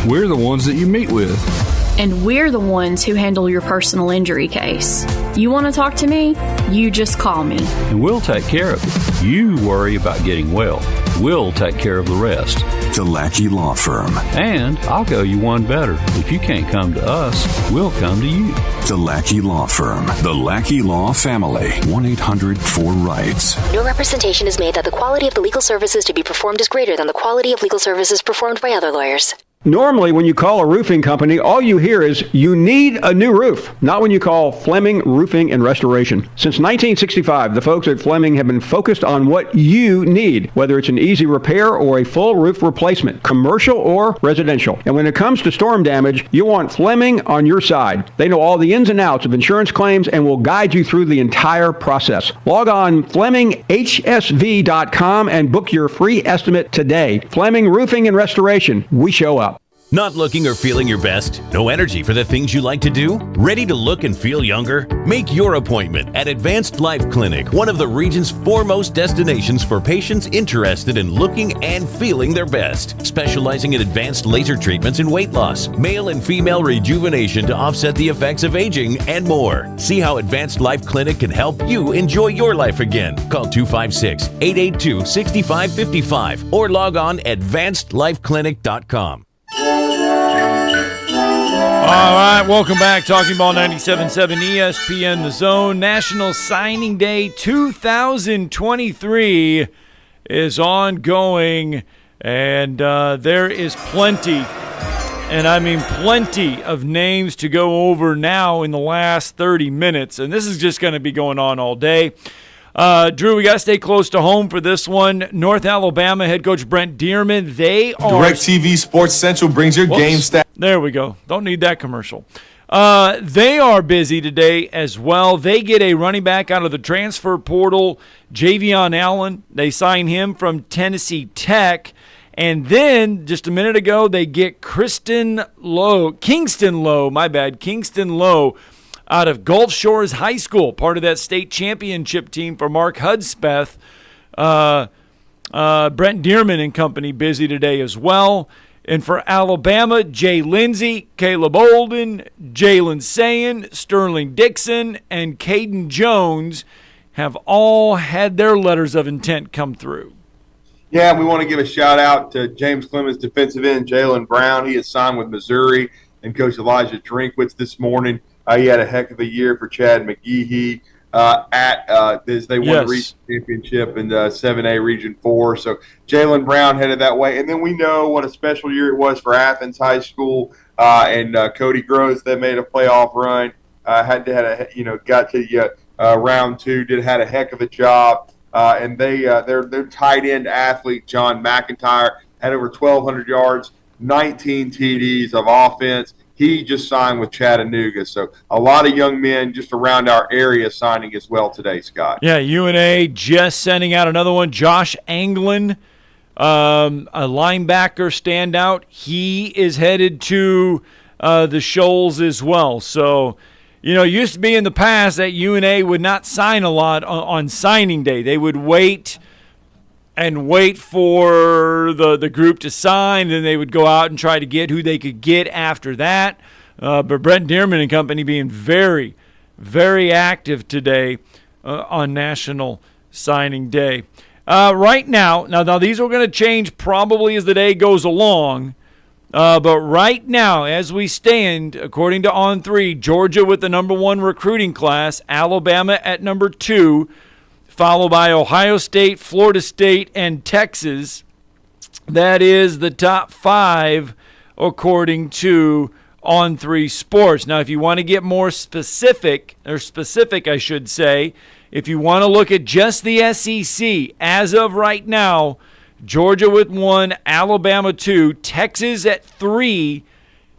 We're the ones that you meet with. And we're the ones who handle your personal injury case. You want to talk to me? You just call me. And we'll take care of it. You worry about getting well. We'll take care of the rest. The Lackey Law Firm. And I'll go you one better. If you can't come to us, we'll come to you. The Lackey Law Firm. The Lackey Law Family. 1-800-4RIGHTS. No representation is made that the quality of the legal services to be performed is greater than the quality of legal services performed by other lawyers. Normally, when you call a roofing company, all you hear is, you need a new roof. Not when you call Fleming Roofing and Restoration. Since 1965, the folks at Fleming have been focused on what you need, whether it's an easy repair or a full roof replacement, commercial or residential. And when it comes to storm damage, you want Fleming on your side. They know all the ins and outs of insurance claims and will guide you through the entire process. Log on FlemingHSV.com and book your free estimate today. Fleming Roofing and Restoration. We show up. Not looking or feeling your best? No energy for the things you like to do? Ready to look and feel younger? Make your appointment at Advanced Life Clinic, one of the region's foremost destinations for patients interested in looking and feeling their best. Specializing in advanced laser treatments and weight loss, male and female rejuvenation to offset the effects of aging, and more. See how Advanced Life Clinic can help you enjoy your life again. Call 256-882-6555 or log on advancedlifeclinic.com. All right, welcome back. Talking Ball 97.7 ESPN The Zone. National Signing Day 2023 is ongoing, and there is plenty, and I mean plenty of names to go over now in the last 30 minutes, and this is just going to be going on all day. Drew, we got to stay close to home for this one. North Alabama head coach Brent DeArmond, they are... DirecTV Sports Central brings your game stat. There we go. Don't need that commercial. They are busy today as well. They get a running back out of the transfer portal, Javion Allen. They sign him from Tennessee Tech. And then, just a minute ago, they get Kingston Lowe, out of Gulf Shores High School, part of that state championship team for Mark Hudspeth. Brent Dearman and company busy today as well. And for Alabama, Jay Lindsey, Caleb Olden, Jalen Sayin, Sterling Dixon, and Caden Jones have all had their letters of intent come through. Yeah, we want to give a shout-out to James Clemens defensive end, Jalen Brown. He has signed with Missouri, and Coach Elijah Drinkwitz this morning. He had a heck of a year for Chad McGehee as they won the region championship in the 7A Region 4. So Jalen Brown headed that way. And then we know what a special year it was for Athens High School and Cody Groves. They made a playoff run. Got to round two. Had a heck of a job. And their tight end athlete John McIntyre had over 1,200 yards, 19 TDs of offense. he just signed with Chattanooga. So a lot of young men just around our area signing as well today, Scott. Yeah, UNA just sending out another one. Josh Anglin, a linebacker standout. He is headed to the Shoals as well. So, it used to be in the past that UNA would not sign a lot on signing day. They would wait for the group to sign, and then they would go out and try to get who they could get after that. But Brent DeArmond and company being very, very active today on National Signing Day. Right now these are going to change probably as the day goes along. But right now, as we stand, according to On3, Georgia with the number 1 recruiting class, Alabama at number 2, followed by Ohio State, Florida State, and Texas. That is the top 5 according to On3 Sports. Now, if you want to get more specific, I should say, if you want to look at just the SEC, as of right now, Georgia with 1, Alabama 2, Texas at 3,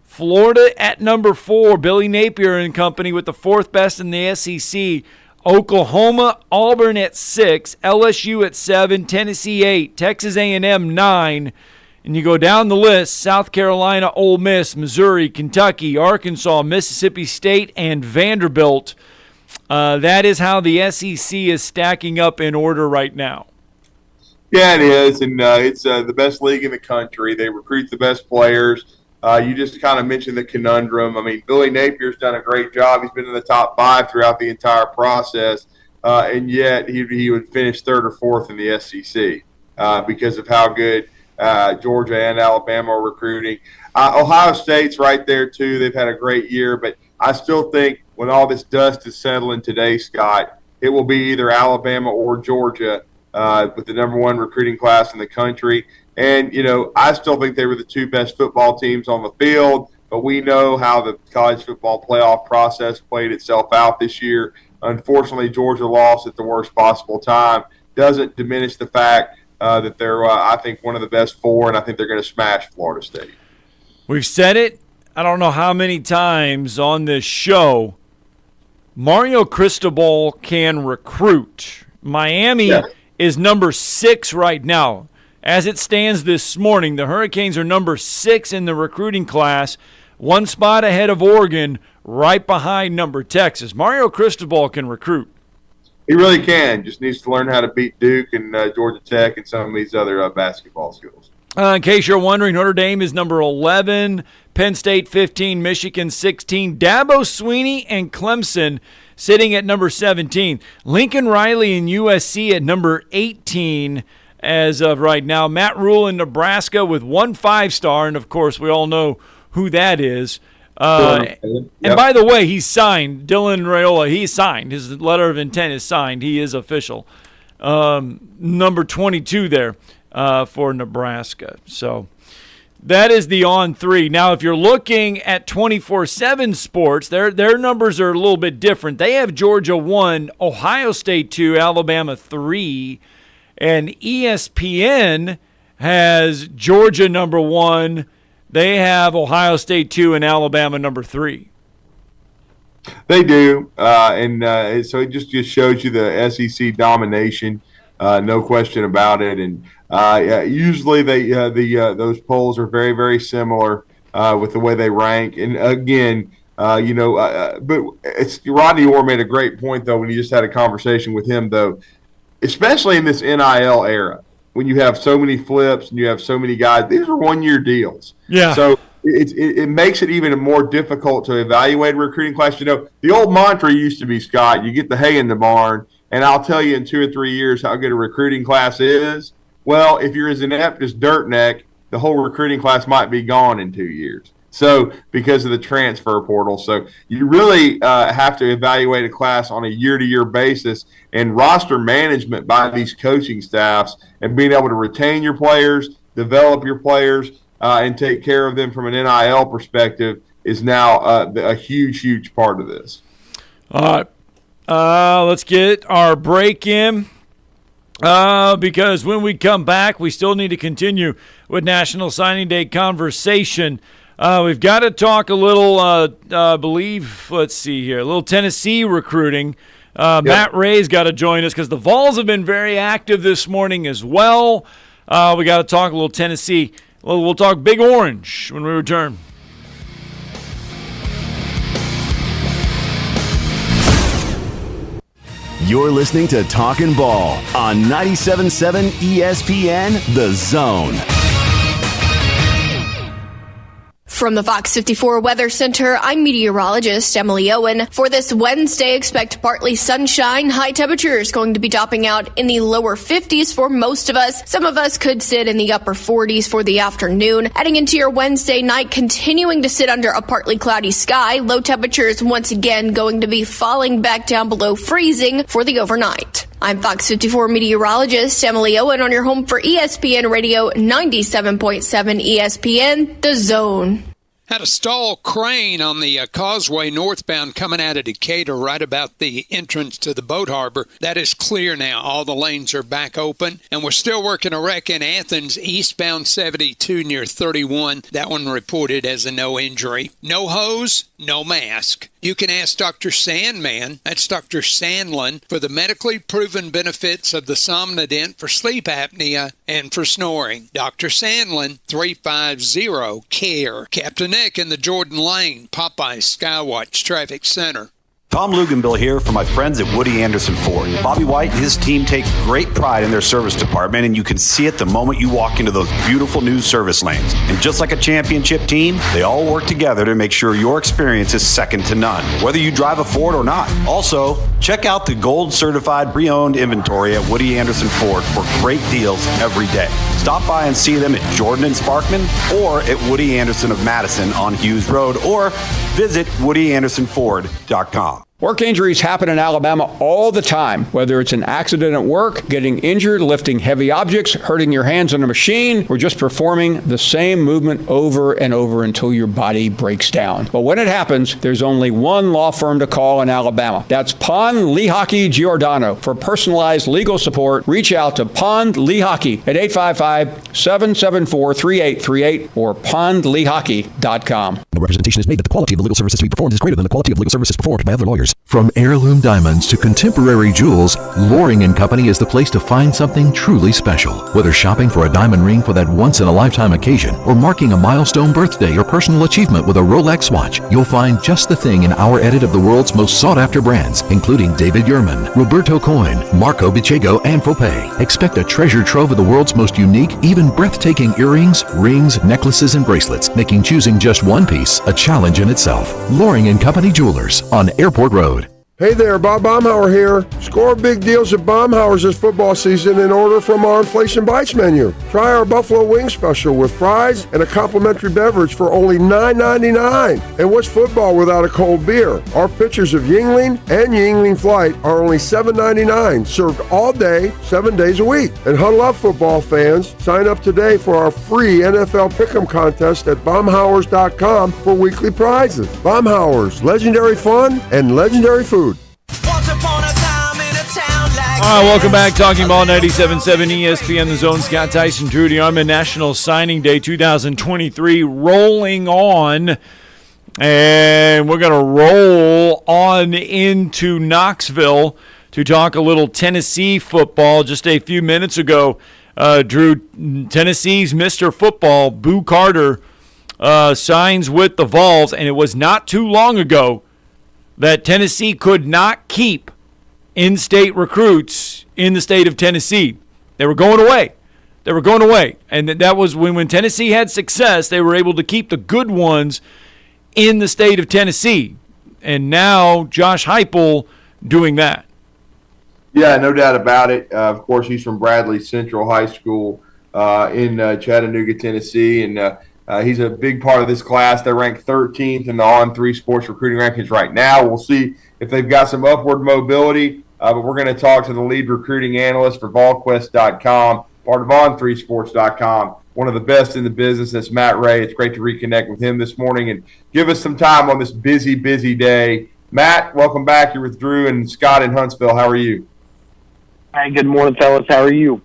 Florida at number 4, Billy Napier and company with the 4th best in the SEC, Oklahoma, Auburn at 6, LSU at 7, Tennessee 8, Texas A&M 9, and you go down the list, South Carolina, Ole Miss, Missouri, Kentucky, Arkansas, Mississippi State, and Vanderbilt. That is how the SEC is stacking up in order right now. Yeah, it is, and it's the best league in the country. They recruit the best players. You just kind of mentioned the conundrum. I mean, Billy Napier's done a great job. He's been in the top 5 throughout the entire process, and yet he would finish 3rd or 4th in the SEC because of how good Georgia and Alabama are recruiting. Ohio State's right there, too. They've had a great year, but I still think when all this dust is settling today, Scott, it will be either Alabama or Georgia with the number 1 recruiting class in the country. And, I still think they were the 2 best football teams on the field, but we know how the college football playoff process played itself out this year. Unfortunately, Georgia lost at the worst possible time. Doesn't diminish the fact that they're, I think, one of the best 4, and I think they're going to smash Florida State. We've said it, I don't know how many times on this show, Mario Cristobal can recruit. Miami is number 6 right now. As it stands this morning, the Hurricanes are number 6 in the recruiting class, 1 spot ahead of Oregon, right behind number Texas. Mario Cristobal can recruit. He really can. Just needs to learn how to beat Duke and Georgia Tech and some of these other basketball schools. In case you're wondering, Notre Dame is number 11, Penn State 15, Michigan 16, Dabo Swinney and Clemson sitting at number 17. Lincoln Riley and USC at number 18 as of right now. Matt Rule in Nebraska with 1 5-star, and of course we all know who that is. And by the way, he's signed. Dylan Raiola, he's signed. His letter of intent is signed. He is official. Number 22 there for Nebraska. So that is the On3. Now, if you're looking at 24/7 Sports, their numbers are a little bit different. They have Georgia 1, Ohio State 2, Alabama 3, and ESPN has Georgia number 1. They have Ohio State 2 and Alabama number 3. They do, and so it just shows you the SEC domination, no question about it. And usually those polls are very, very similar with the way they rank. And again, but Rodney Orr made a great point though when you just had a conversation with him though, especially in this NIL era. When you have so many flips and you have so many guys, these are 1-year deals. Yeah. So it makes it even more difficult to evaluate a recruiting class. The old mantra used to be, Scott, you get the hay in the barn, and I'll tell you in 2 or 3 years how good a recruiting class is. Well, if you're as inept as Dirtneck, the whole recruiting class might be gone in 2 years. So because of the transfer portal. So you really have to evaluate a class on a year-to-year basis, and roster management by these coaching staffs and being able to retain your players, develop your players, and take care of them from an NIL perspective is now a huge, huge part of this. All right. Let's get our break in because when we come back, we still need to continue with National Signing Day conversation. We've got to talk a little, let's see here, a little Tennessee recruiting. Matt Ray's got to join us because the Vols have been very active this morning as well. We got to talk a little Tennessee. We'll talk Big Orange when we return. You're listening to Talkin' Ball on 97.7 ESPN The Zone. From the Fox 54 Weather Center, I'm meteorologist Emily Owen. For this Wednesday, expect partly sunshine. High temperatures going to be topping out in the lower 50s for most of us. Some of us could sit in the upper 40s for the afternoon. Heading into your Wednesday night, continuing to sit under a partly cloudy sky. Low temperatures once again going to be falling back down below freezing for the overnight. I'm Fox 54 meteorologist Emily Owen on your home for ESPN Radio 97.7 ESPN The Zone. Had a stall crane on the causeway northbound coming out of Decatur right about the entrance to the boat harbor. That is clear now. All the lanes are back open. And we're still working a wreck in Athens, eastbound 72 near 31. That one reported as a no injury. No hose, no mask. You can ask Dr. Sandman, that's Dr. Sandlin, for the medically proven benefits of the Somnodent for sleep apnea and for snoring. Dr. Sandlin, 350-CARE. Captain Nick in the Jordan Lane, Popeye Skywatch Traffic Center. Tom Luganbill here for my friends at Woody Anderson Ford. Bobby White and his team take great pride in their service department, and you can see it the moment you walk into those beautiful new service lanes. And just like a championship team, they all work together to make sure your experience is second to none, whether you drive a Ford or not. Also, check out the gold-certified pre-owned inventory at Woody Anderson Ford for great deals every day. Stop by and see them at Jordan and Sparkman or at Woody Anderson of Madison on Hughes Road, or visit WoodyAndersonFord.com. Work injuries happen in Alabama all the time, whether it's an accident at work, getting injured, lifting heavy objects, hurting your hands on a machine, or just performing the same movement over and over until your body breaks down. But when it happens, there's only one law firm to call in Alabama. That's Pond, Lehocky, Giordano. For personalized legal support, reach out to Pond Lehocky at 855-774-3838 or pondlehocky.com. No representation is made that the quality of the legal services to be performed is greater than the quality of legal services performed by other lawyers. From heirloom diamonds to contemporary jewels, Loring & Company is the place to find something truly special. Whether shopping for a diamond ring for that once-in-a-lifetime occasion or marking a milestone birthday or personal achievement with a Rolex watch, you'll find just the thing in our edit of the world's most sought-after brands, including David Yurman, Roberto Coin, Marco Bicego, and Fopay. Expect a treasure trove of the world's most unique, even breathtaking earrings, rings, necklaces, and bracelets, making choosing just one piece a challenge in itself. Loring & Company Jewelers on Airport Road. Hey there, Bob Baumhauer here. Score big deals at Baumhauer's this football season and order from our Inflation Bites menu. Try our Buffalo Wing Special with fries and a complimentary beverage for only $9.99. And what's football without a cold beer? Our pitchers of Yingling and Yingling Flight are only $7.99, served all day, 7 days a week. And huddle up, football fans. Sign up today for our free NFL Pick'em contest at Baumhauers.com for weekly prizes. Baumhauers, legendary fun and legendary food. All right, welcome back. Talking Ball 97.7 ESPN The Zone. Scott Tyson, Drew DeArmond, National Signing Day 2023 rolling on. And we're going to roll on into Knoxville to talk a little Tennessee football. Just a few minutes ago, Drew, Tennessee's Mr. Football, Boo Carter, signs with the Vols. And it was not too long ago that Tennessee could not keep in-state recruits in the state of Tennessee. They were going away. And that was when Tennessee had success, they were able to keep the good ones in the state of Tennessee. And now Josh Heupel doing that. Yeah, no doubt about it. Of course, he's from Bradley Central High School in Chattanooga, Tennessee, and he's a big part of this class. They're ranked 13th in the On3 Sports recruiting rankings right now. We'll see if they've got some upward mobility, but we're going to talk to the lead recruiting analyst for VolQuest.com, part of On3Sports.com, one of the best in the business. That's Matt Ray. It's great to reconnect with him this morning and give us some time on this busy, busy day. Matt, welcome back. You're with Drew and Scott in Huntsville. How are you? Hi, good morning, fellas. How are you?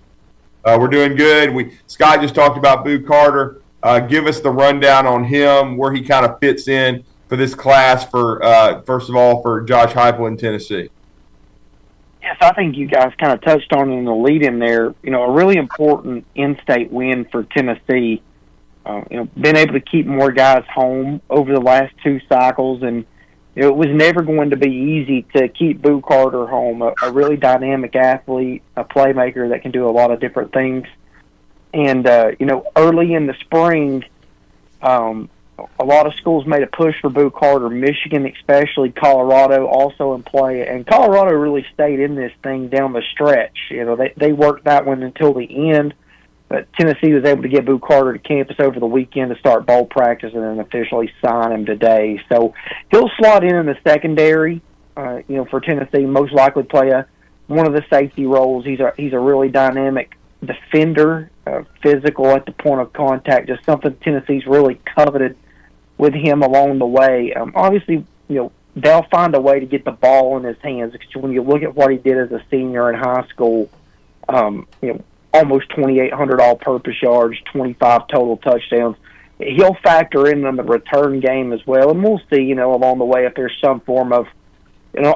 We're doing good. Scott just talked about Boo Carter. Give us the rundown on him, where he kind of fits in for this class for, first of all, for Josh Heupel in Tennessee. Yes, I think you guys kind of touched on in the lead-in there. A really important in-state win for Tennessee. Been able to keep more guys home over the last 2 cycles, and it was never going to be easy to keep Boo Carter home, a really dynamic athlete, a playmaker that can do a lot of different things. And, early in the spring, a lot of schools made a push for Boo Carter, Michigan especially, Colorado also in play. And Colorado really stayed in this thing down the stretch. They worked that one until the end. But Tennessee was able to get Boo Carter to campus over the weekend to start bowl practice and then officially sign him today. So he'll slot in the secondary, for Tennessee, most likely play one of the safety roles. He's a really dynamic defender, physical at the point of contact, just something Tennessee's really coveted with him along the way. Obviously, they'll find a way to get the ball in his hands, because when you look at what he did as a senior in high school, almost 2,800 all-purpose yards, 25 total touchdowns. He'll factor in on the return game as well, and we'll see, along the way if there's some form of,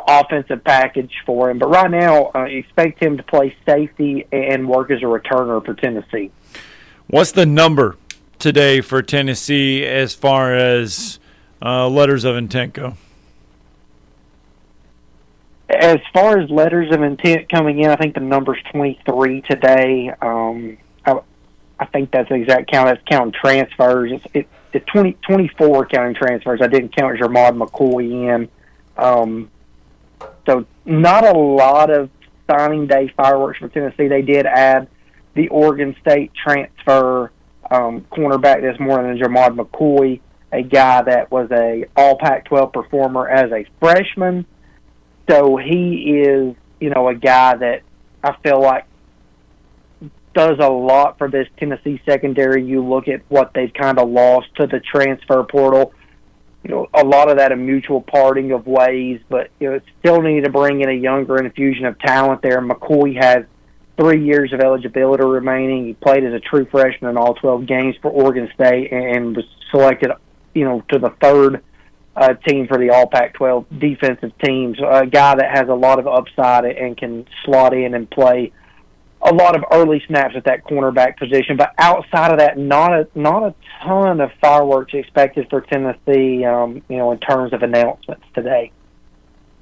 offensive package for him. But right now, expect him to play safety and work as a returner for Tennessee. What's the number today for Tennessee as far as letters of intent go? As far as letters of intent coming in, I think the number's 23 today. I think that's the exact count. That's counting transfers. It's 24 counting transfers. I didn't count Jermod McCoy in. So not a lot of signing day fireworks for Tennessee. They did add the Oregon State transfer cornerback this morning, Jermod McCoy, a guy that was a all Pac-12 performer as a freshman. So he is, a guy that I feel like does a lot for this Tennessee secondary. You look at what they've kind of lost to the transfer portal. A lot of that a mutual parting of ways, but it still needed to bring in a younger infusion of talent there. McCoy has 3 years of eligibility remaining. He played as a true freshman in all 12 games for Oregon State and was selected, to the third team for the All Pac-12 defensive teams. A guy that has a lot of upside and can slot in and play a lot of early snaps at that cornerback position. But outside of that, not a ton of fireworks expected for Tennessee, in terms of announcements today.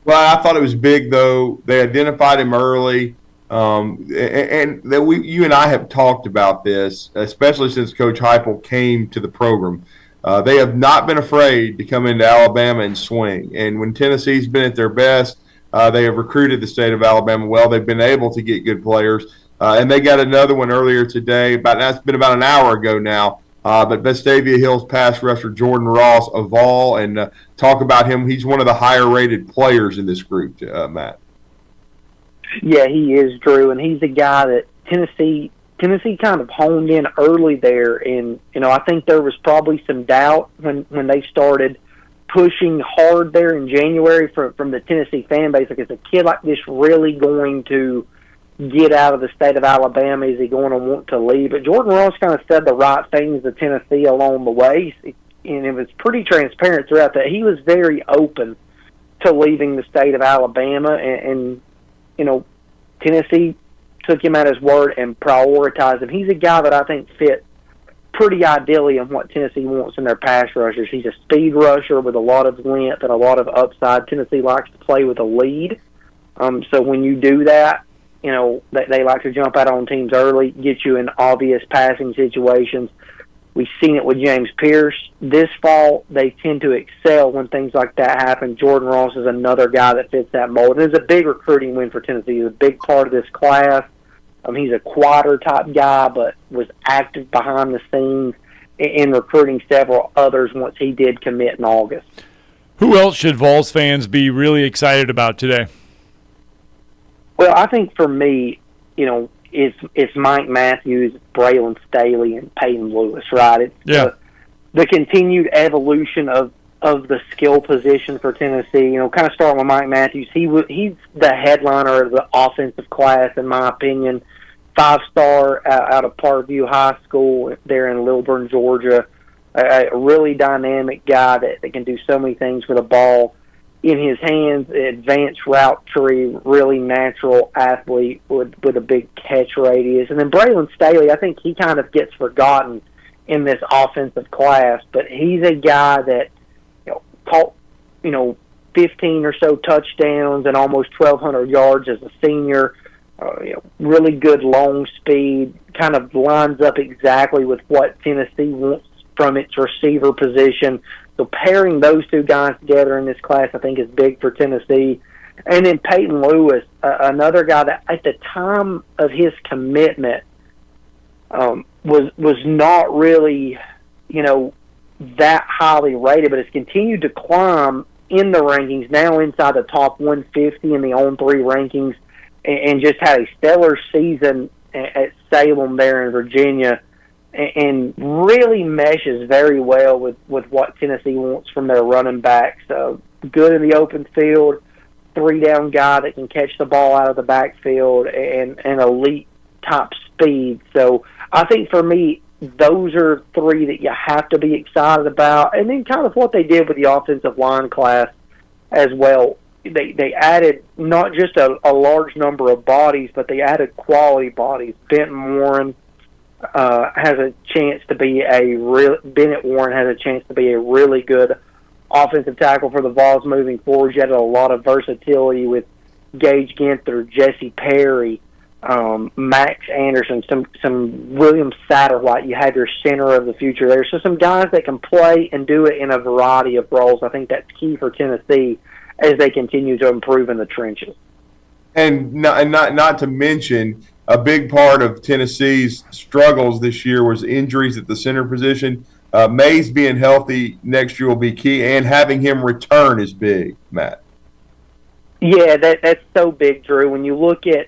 Well, I thought it was big, though. They identified him early. And that you and I have talked about this, especially since Coach Heupel came to the program. They have not been afraid to come into Alabama and swing. And when Tennessee's been at their best, they have recruited the state of Alabama well. They've been able to get good players. And they got another one earlier today. That's been about an hour ago now. But Vestavia Hills pass rusher Jordan Ross of Vol, and talk about him. He's one of the higher-rated players in this group, Matt. Yeah, he is, Drew, and he's a guy that Tennessee kind of honed in early there. And, I think there was probably some doubt when they started pushing hard there in January from the Tennessee fan base. Like, is a kid like this really going to get out of the state of Alabama? Is he going to want to leave? But Jordan Ross kind of said the right things to Tennessee along the way, and it was pretty transparent throughout that. He was very open to leaving the state of Alabama, and Tennessee took him at his word and prioritized him. He's a guy that I think fit pretty ideally in what Tennessee wants in their pass rushers. He's a speed rusher with a lot of length and a lot of upside. Tennessee likes to play with a lead. So when you do that, they like to jump out on teams early, get you in obvious passing situations. We've seen it with James Pierce. This fall, they tend to excel when things like that happen. Jordan Ross is another guy that fits that mold. And it's a big recruiting win for Tennessee. He's a big part of this class. He's a quieter-type guy, but was active behind the scenes in recruiting several others once he did commit in August. Who else should Vols fans be really excited about today? Well, I think for me, it's Mike Matthews, Braylon Staley, and Peyton Lewis, right? It's the continued evolution of the skill position for Tennessee. Kind of starting with Mike Matthews. He's the headliner of the offensive class, in my opinion. 5-star out of Parkview High School there in Lilburn, Georgia. A really dynamic guy that can do so many things with a ball in his hands, advanced route tree, really natural athlete with a big catch radius. And then Braylon Staley, I think he kind of gets forgotten in this offensive class, but he's a guy that caught 15 or so touchdowns and almost 1,200 yards as a senior. Really good long speed, kind of lines up exactly with what Tennessee wants from its receiver position. So pairing those two guys together in this class, I think, is big for Tennessee. And then Peyton Lewis, another guy that at the time of his commitment was not really, that highly rated, but has continued to climb in the rankings, now inside the top 150 in the On3 rankings, and just had a stellar season at Salem there in Virginia, and really meshes very well with what Tennessee wants from their running backs. Good in the open field, 3-down guy that can catch the ball out of the backfield, and elite top speed. So I think for me, those are three that you have to be excited about. And then kind of what they did with the offensive line class as well. They added not just a large number of bodies, but they added quality bodies. Bennett Warren has a chance to be a really good offensive tackle for the Vols moving forward. You had a lot of versatility with Gage Ginther, Jesse Perry, Max Anderson, some William Satterwhite. You have your center of the future there. So some guys that can play and do it in a variety of roles. I think that's key for Tennessee as they continue to improve in the trenches. And not to mention, a big part of Tennessee's struggles this year was injuries at the center position. Mays being healthy next year will be key, and having him return is big, Matt. Yeah, that's so big, Drew. When you look at,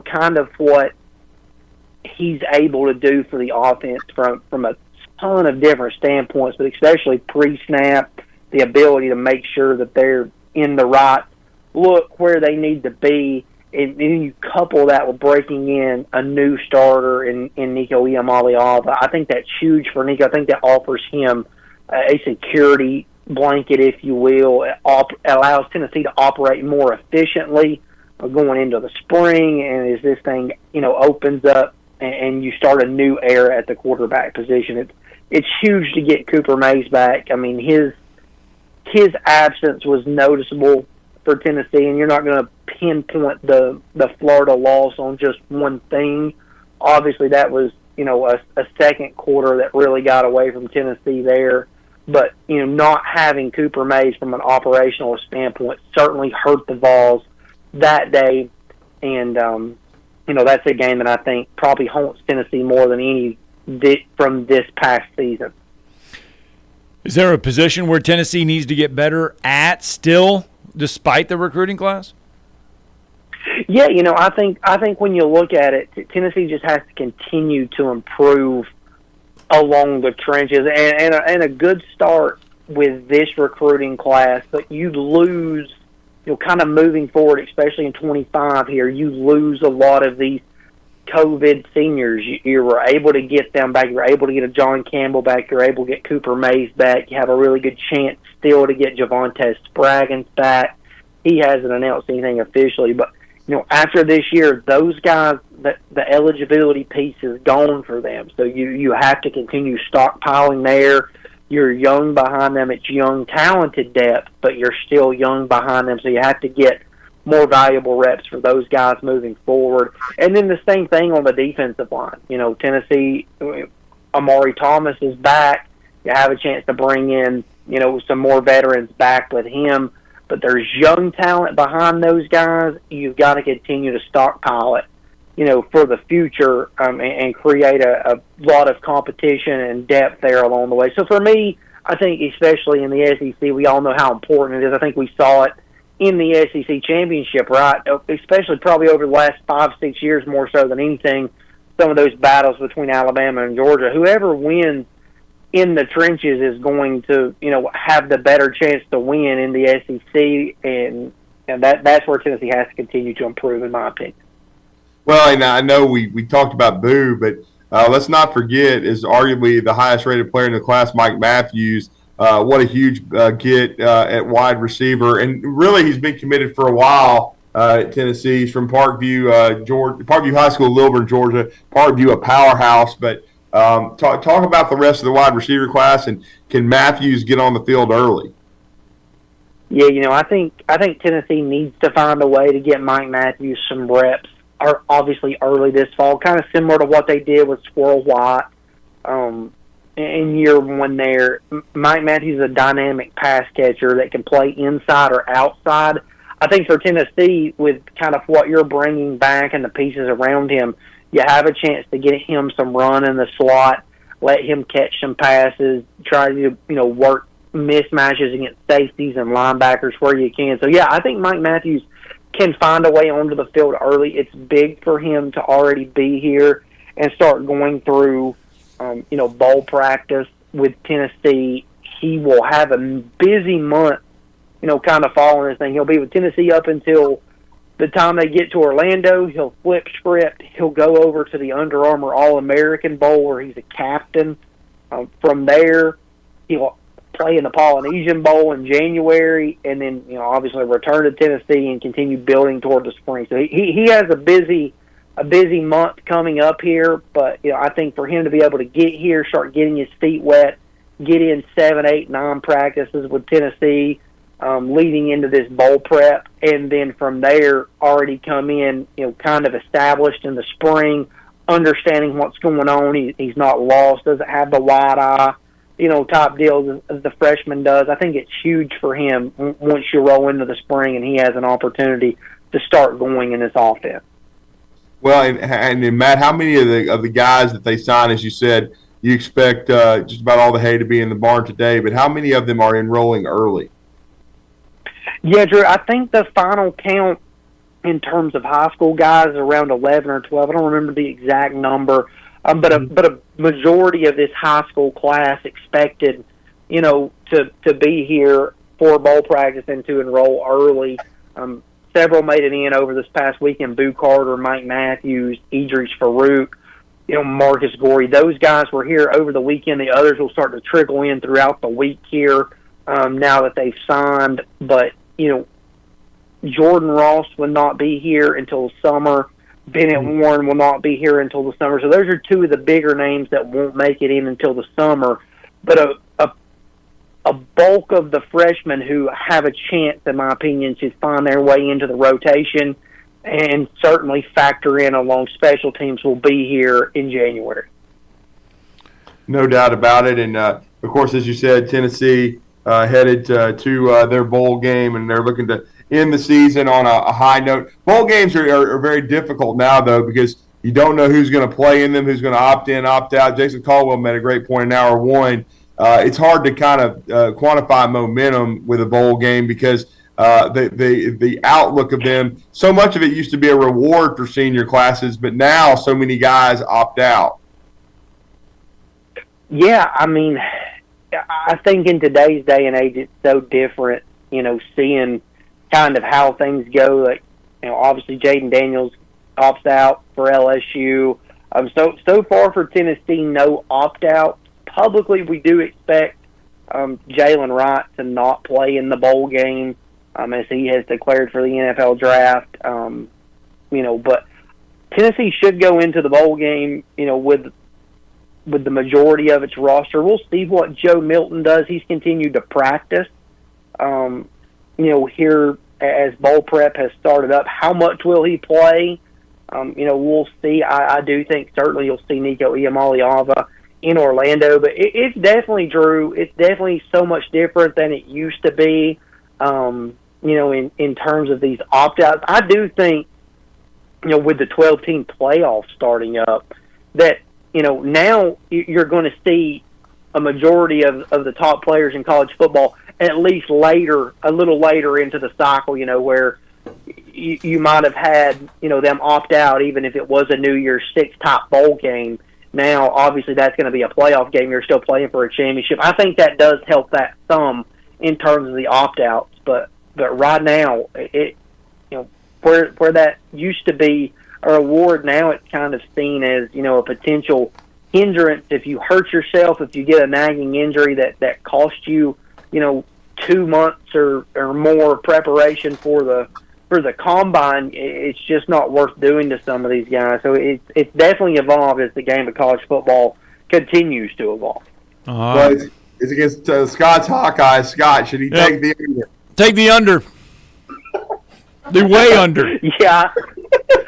kind of what he's able to do for the offense from a ton of different standpoints, but especially pre-snap, the ability to make sure that they're in the right look where they need to be, and then you couple that with breaking in a new starter in Nico Iamaleava. I think that's huge for Nico. I think that offers him a security blanket, if you will. It allows Tennessee to operate more efficiently going into the spring, and as this thing, opens up and you start a new era at the quarterback position, it's huge to get Cooper Mays back. I mean, his absence was noticeable for Tennessee, and you're not going to pinpoint the Florida loss on just one thing. Obviously, that was a second quarter that really got away from Tennessee there. But not having Cooper Mays from an operational standpoint certainly hurt the Vols that day, and that's a game that I think probably haunts Tennessee more than any from this past season. Is there a position where Tennessee needs to get better at still, despite the recruiting class? Yeah, I think when you look at it, Tennessee just has to continue to improve along the trenches, and a good start with this recruiting class, but you lose, kind of moving forward, especially in 25 here, you lose a lot of these COVID seniors. You were able to get them back. You were able to get a John Campbell back. You're able to get Cooper Mays back. You have a really good chance still to get Javonte Spraggins back. He hasn't announced anything officially, but after this year, those guys, the eligibility piece is gone for them. So you have to continue stockpiling there. You're young behind them. It's young, talented depth, but you're still young behind them. So you have to get more valuable reps for those guys moving forward. And then the same thing on the defensive line. Tennessee, Amari Thomas is back. You have a chance to bring in, some more veterans back with him. But there's young talent behind those guys. You've got to continue to stockpile it, for the future, and create a lot of competition and depth there along the way. So for me, I think especially in the SEC, we all know how important it is. I think we saw it in the SEC championship, right? Especially probably over the last 5-6 years more so than anything, some of those battles between Alabama and Georgia. Whoever wins in the trenches is going to, have the better chance to win in the SEC, and that's where Tennessee has to continue to improve, in my opinion. Well, and I know we talked about Boo, but let's not forget is arguably the highest rated player in the class, Mike Matthews. What a huge get at wide receiver. And really he's been committed for a while at Tennessee. He's from Parkview, Parkview High School, Lilburn, Georgia. Parkview, a powerhouse. But talk about the rest of the wide receiver class, and can Matthews get on the field early? Yeah, I think Tennessee needs to find a way to get Mike Matthews some reps, obviously early this fall, kind of similar to what they did with Squirrel White in year one there. Mike Matthews is a dynamic pass catcher that can play inside or outside. I think for Tennessee, with kind of what you're bringing back and the pieces around him, you have a chance to get him some run in the slot, let him catch some passes, try to work mismatches against safeties and linebackers where you can. So, yeah, I think Mike Matthews can find a way onto the field early. It's big for him to already be here and start going through, bowl practice with Tennessee. He will have a busy month, kind of following this thing. He'll be with Tennessee up until the time they get to Orlando. He'll flip script. He'll go over to the Under Armour All-American Bowl where he's a captain. From there, he'll play in the Polynesian Bowl in January, and then obviously return to Tennessee and continue building toward the spring. So he has a busy month coming up here. But I think for him to be able to get here, start getting his feet wet, get in 7, 8, 9 practices with Tennessee, leading into this bowl prep, and then from there already come in, kind of established in the spring, understanding what's going on. He's not lost, doesn't have the wide eye, top deals as the freshman does. I think it's huge for him once you roll into the spring and he has an opportunity to start going in this offense. Well, and Matt, how many of the guys that they sign, as you said, you expect just about all the hay to be in the barn today, but how many of them are enrolling early? Yeah, Drew, I think the final count in terms of high school guys is around 11 or 12. I don't remember the exact number, but a majority of this high school class expected, to be here for bowl practice and to enroll early. Several made it in over this past weekend. Boo Carter, Mike Matthews, Idris Farouk, Marcus Gorey. Those guys were here over the weekend. The others will start to trickle in throughout the week here now that they've signed. But, Jordan Ross will not be here until the summer. Bennett Warren will not be here until the summer. So those are two of the bigger names that won't make it in until the summer. But a bulk of the freshmen who have a chance, in my opinion, to find their way into the rotation and certainly factor in along special teams will be here in January. No doubt about it. And, of course, as you said, Tennessee headed to their bowl game, and they're looking to end the season on a high note. Bowl games are very difficult now, though, because you don't know who's going to play in them, who's going to opt in, opt out. Jason Caldwell made a great point in hour one. It's hard to kind of quantify momentum with a bowl game because the outlook of them, so much of it used to be a reward for senior classes, but now so many guys opt out. Yeah, I mean, I think in today's day and age, it's so different, seeing kind of how things go. Like, obviously Jaden Daniels opts out for LSU. So far for Tennessee, no opt-out. Publicly, we do expect Jalen Wright to not play in the bowl game as he has declared for the NFL draft. But Tennessee should go into the bowl game, with the majority of its roster. We'll see what Joe Milton does. He's continued to practice, here as bowl prep has started up. How much will he play? We'll see. I do think certainly you'll see Nico Iamaleava in Orlando, but it's definitely, Drew, it's definitely so much different than it used to be, in terms of these opt-outs. I do think, with the 12-team playoff starting up, that, now you're going to see a majority of the top players in college football at least a little later into the cycle, where you might have had, them opt out even if it was a New Year's Six top bowl game. Now, obviously, that's going to be a playoff game. You're still playing for a championship. I think that does help that some in terms of the opt-outs. But right now, where that used to be a reward. Now it's kind of seen as, a potential hindrance if you hurt yourself, if you get a nagging injury that costs you, 2 months or more preparation for the combine. It's just not worth doing to some of these guys. So it's definitely evolved as the game of college football continues to evolve. Well, it's against Scott's Hawkeyes. Scott, should he take the under? Take the under. The way under. Yeah.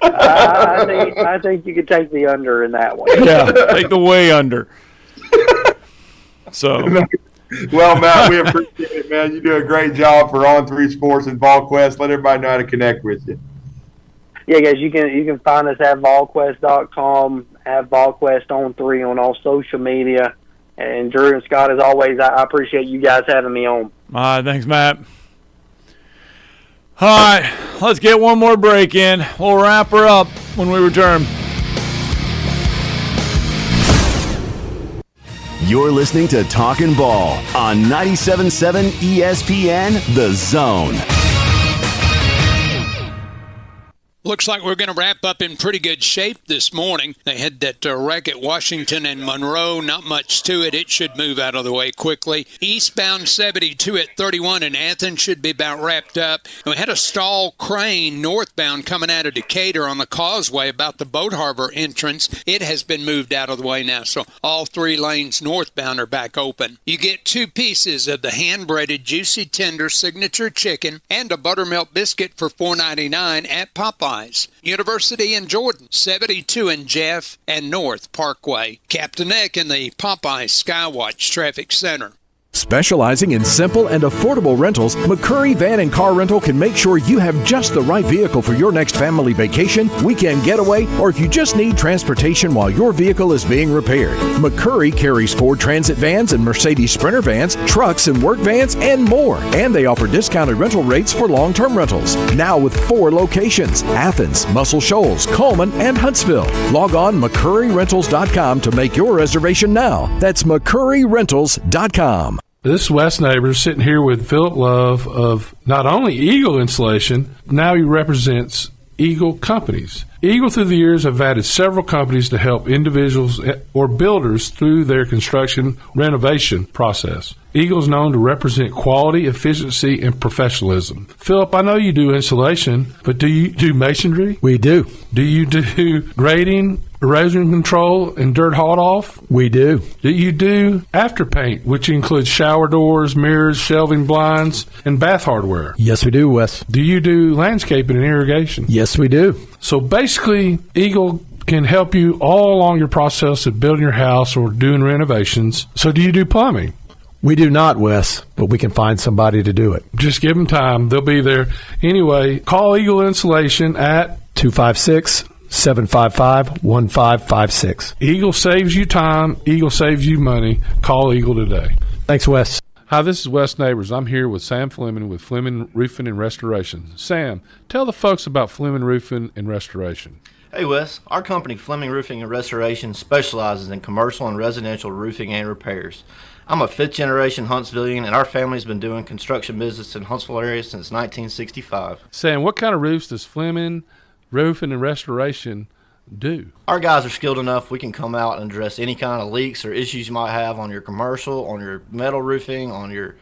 I think you could take the under in that one. Yeah, take the way under. So, well, Matt, we appreciate it, man. You do a great job for On 3 Sports and VolQuest. Let everybody know how to connect with you. Yeah, guys, you can find us at VolQuest.com, at VolQuest on 3 on all social media. And Drew and Scott, as always, I appreciate you guys having me on. All right, thanks, Matt. All right, let's get one more break in. We'll wrap her up when we return. You're listening to Talkin' Ball on 97.7 ESPN, The Zone. Looks like we're going to wrap up in pretty good shape this morning. They had that wreck at Washington and Monroe. Not much to it. It should move out of the way quickly. Eastbound 72 at 31 in Athens should be about wrapped up. And we had a stall crane northbound coming out of Decatur on the causeway about the Boat Harbor entrance. It has been moved out of the way now, so all 3 lanes northbound are back open. You get 2 pieces of the hand-breaded juicy tender signature chicken and a buttermilk biscuit for $4.99 at Popeye. University in Jordan, 72 in Jeff and North Parkway. Captain Eck in the Popeye Skywatch Traffic Center. Specializing in simple and affordable rentals, McCurry Van and Car Rental can make sure you have just the right vehicle for your next family vacation, weekend getaway, or if you just need transportation while your vehicle is being repaired. McCurry carries Ford Transit vans and Mercedes Sprinter vans, trucks and work vans, and more. And they offer discounted rental rates for long-term rentals. Now with 4 locations: Athens, Muscle Shoals, Coleman, and Huntsville. Log on McCurryRentals.com to make your reservation now. That's McCurryRentals.com. This is Wes Neighbors sitting here with Philip Love of not only Eagle Insulation, now he represents Eagle Companies. Eagle through the years have added several companies to help individuals or builders through their construction renovation process. Eagle is known to represent quality, efficiency, and professionalism. Philip, I know you do insulation, but do you do masonry? We do. Do you do grading, erosion control, and dirt hauled off? We do. Do you do afterpaint, which includes shower doors, mirrors, shelving blinds, and bath hardware? Yes, we do, Wes. Do you do landscaping and irrigation? Yes, we do. So basically, Eagle can help you all along your process of building your house or doing renovations. So do you do plumbing? We do not, Wes, but we can find somebody to do it. Just give them time. They'll be there. Anyway, call Eagle Insulation at 256-755-1556. Eagle saves you time. Eagle saves you money. Call Eagle today. Thanks, Wes. Hi, this is Wes Neighbors. I'm here with Sam Fleming with Fleming Roofing and Restoration. Sam, tell the folks about Fleming Roofing and Restoration. Hey, Wes. Our company, Fleming Roofing and Restoration, specializes in commercial and residential roofing and repairs. I'm a 5th-generation Huntsvillian, and our family's been doing construction business in Huntsville area since 1965. Sam, what kind of roofs does Fleming Roofing and Restoration do? Our guys are skilled enough. We can come out and address any kind of leaks or issues you might have on your commercial, on your metal roofing, on your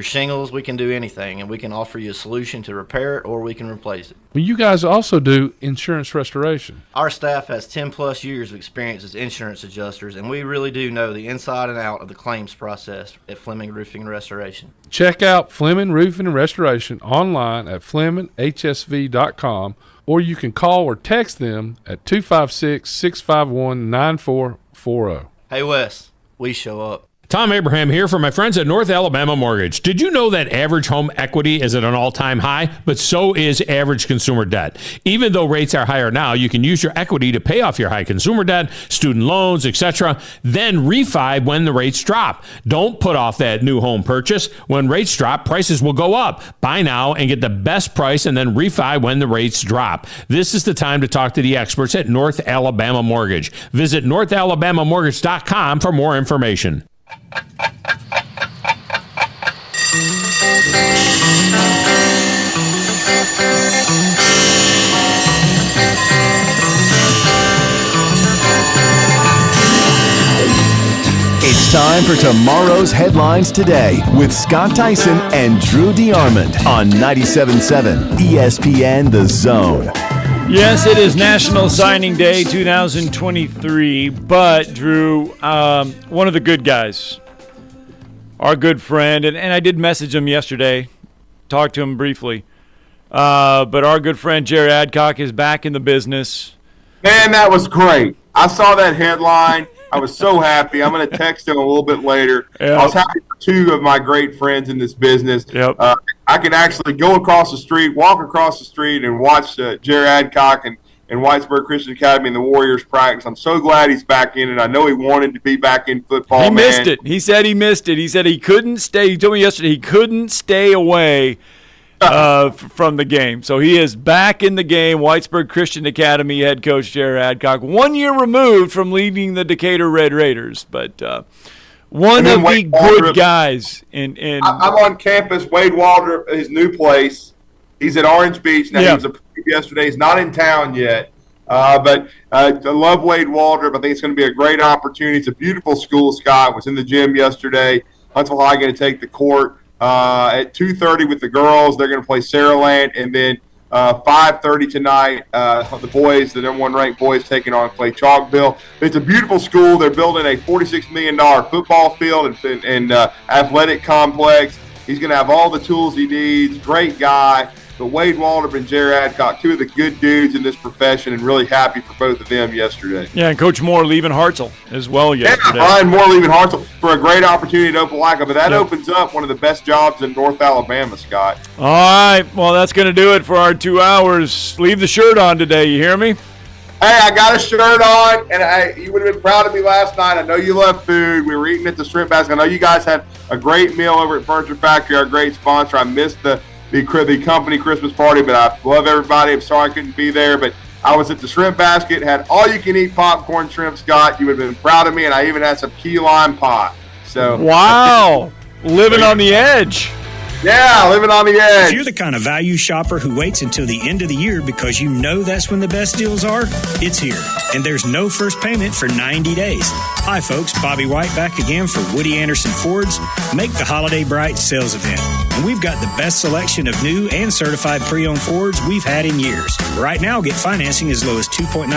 shingles. We can do anything, and we can offer you a solution to repair it, or we can replace it. Well, you guys also do insurance restoration. Our staff has 10-plus years of experience as insurance adjusters, and we really do know the inside and out of the claims process at Fleming Roofing and Restoration. Check out Fleming Roofing and Restoration online at FlemingHSV.com, or you can call or text them at 256-651-9440. Hey, Wes, we show up. Tom Abraham here for my friends at North Alabama Mortgage. Did you know that average home equity is at an all-time high? But so is average consumer debt. Even though rates are higher now, you can use your equity to pay off your high consumer debt, student loans, etc., then refi when the rates drop. Don't put off that new home purchase. When rates drop, prices will go up. Buy now and get the best price and then refi when the rates drop. This is the time to talk to the experts at North Alabama Mortgage. Visit NorthAlabamaMortgage.com for more information. It's time for tomorrow's headlines today with Scott Tyson and Drew DeArmond on 97.7 ESPN The Zone. Yes, it is National Signing Day 2023, but Drew, one of the good guys, our good friend, and I did message him yesterday, talked to him briefly, but our good friend Jerry Adcock is back in the business. Man, that was great. I saw that headline. I was so happy. I'm going to text him a little bit later. Yep. I was happy for two of my great friends in this business. Yep. I can actually go across the street, walk across the street, and watch Jerry Adcock and Whitesburg Christian Academy and the Warriors practice. I'm so glad he's back in it. I know he wanted to be back in football. He missed it. He said he missed it. He said he couldn't stay. He told me yesterday he couldn't stay away from the game. So he is back in the game. Whitesburg Christian Academy head coach Jerry Adcock, 1 year removed from leading the Decatur Red Raiders, but one of the good guys. I'm on campus. Wade Waldrop, his new place. He's at Orange Beach now. He was approved yesterday. He's not in town yet. But I love Wade Waldrop. I think it's going to be a great opportunity. It's a beautiful school. Scott was in the gym yesterday. Huntsville High going to take the court. At 2:30 with the girls, they're going to play Saraland, and then 5:30 tonight, the boys, the number one ranked boys, taking on Clay Chalkville. It's a beautiful school. They're building a $46 million football field and athletic complex. He's going to have all the tools he needs. Great guy. But Wade Waldrop and Jerry Adcock, two of the good dudes in this profession, and really happy for both of them yesterday. Yeah, and Coach Moore leaving Hartzell as well yesterday. Yeah, Brian Moore leaving Hartzell for a great opportunity at Opelika, but that opens up one of the best jobs in North Alabama, Scott. All right, well, that's going to do it for our 2 hours. Leave the shirt on today, you hear me? Hey, I got a shirt on, and you would have been proud of me last night. I know you love food. We were eating at the Shrimp Basket. I know you guys had a great meal over at Furniture Factory, our great sponsor. I missed the company Christmas party, but I love everybody. I'm sorry I couldn't be there, but I was at the Shrimp Basket, had all-you-can-eat popcorn shrimp, Scott. You would have been proud of me, and I even had some key lime pie. So wow, living on the edge. Yeah, living on the edge. If you're the kind of value shopper who waits until the end of the year because you know that's when the best deals are, it's here. And there's no first payment for 90 days. Hi, folks. Bobby White back again for Woody Anderson Ford's Make the Holiday Bright sales event. And we've got the best selection of new and certified pre-owned Fords we've had in years. Right now, get financing as low as 2.9%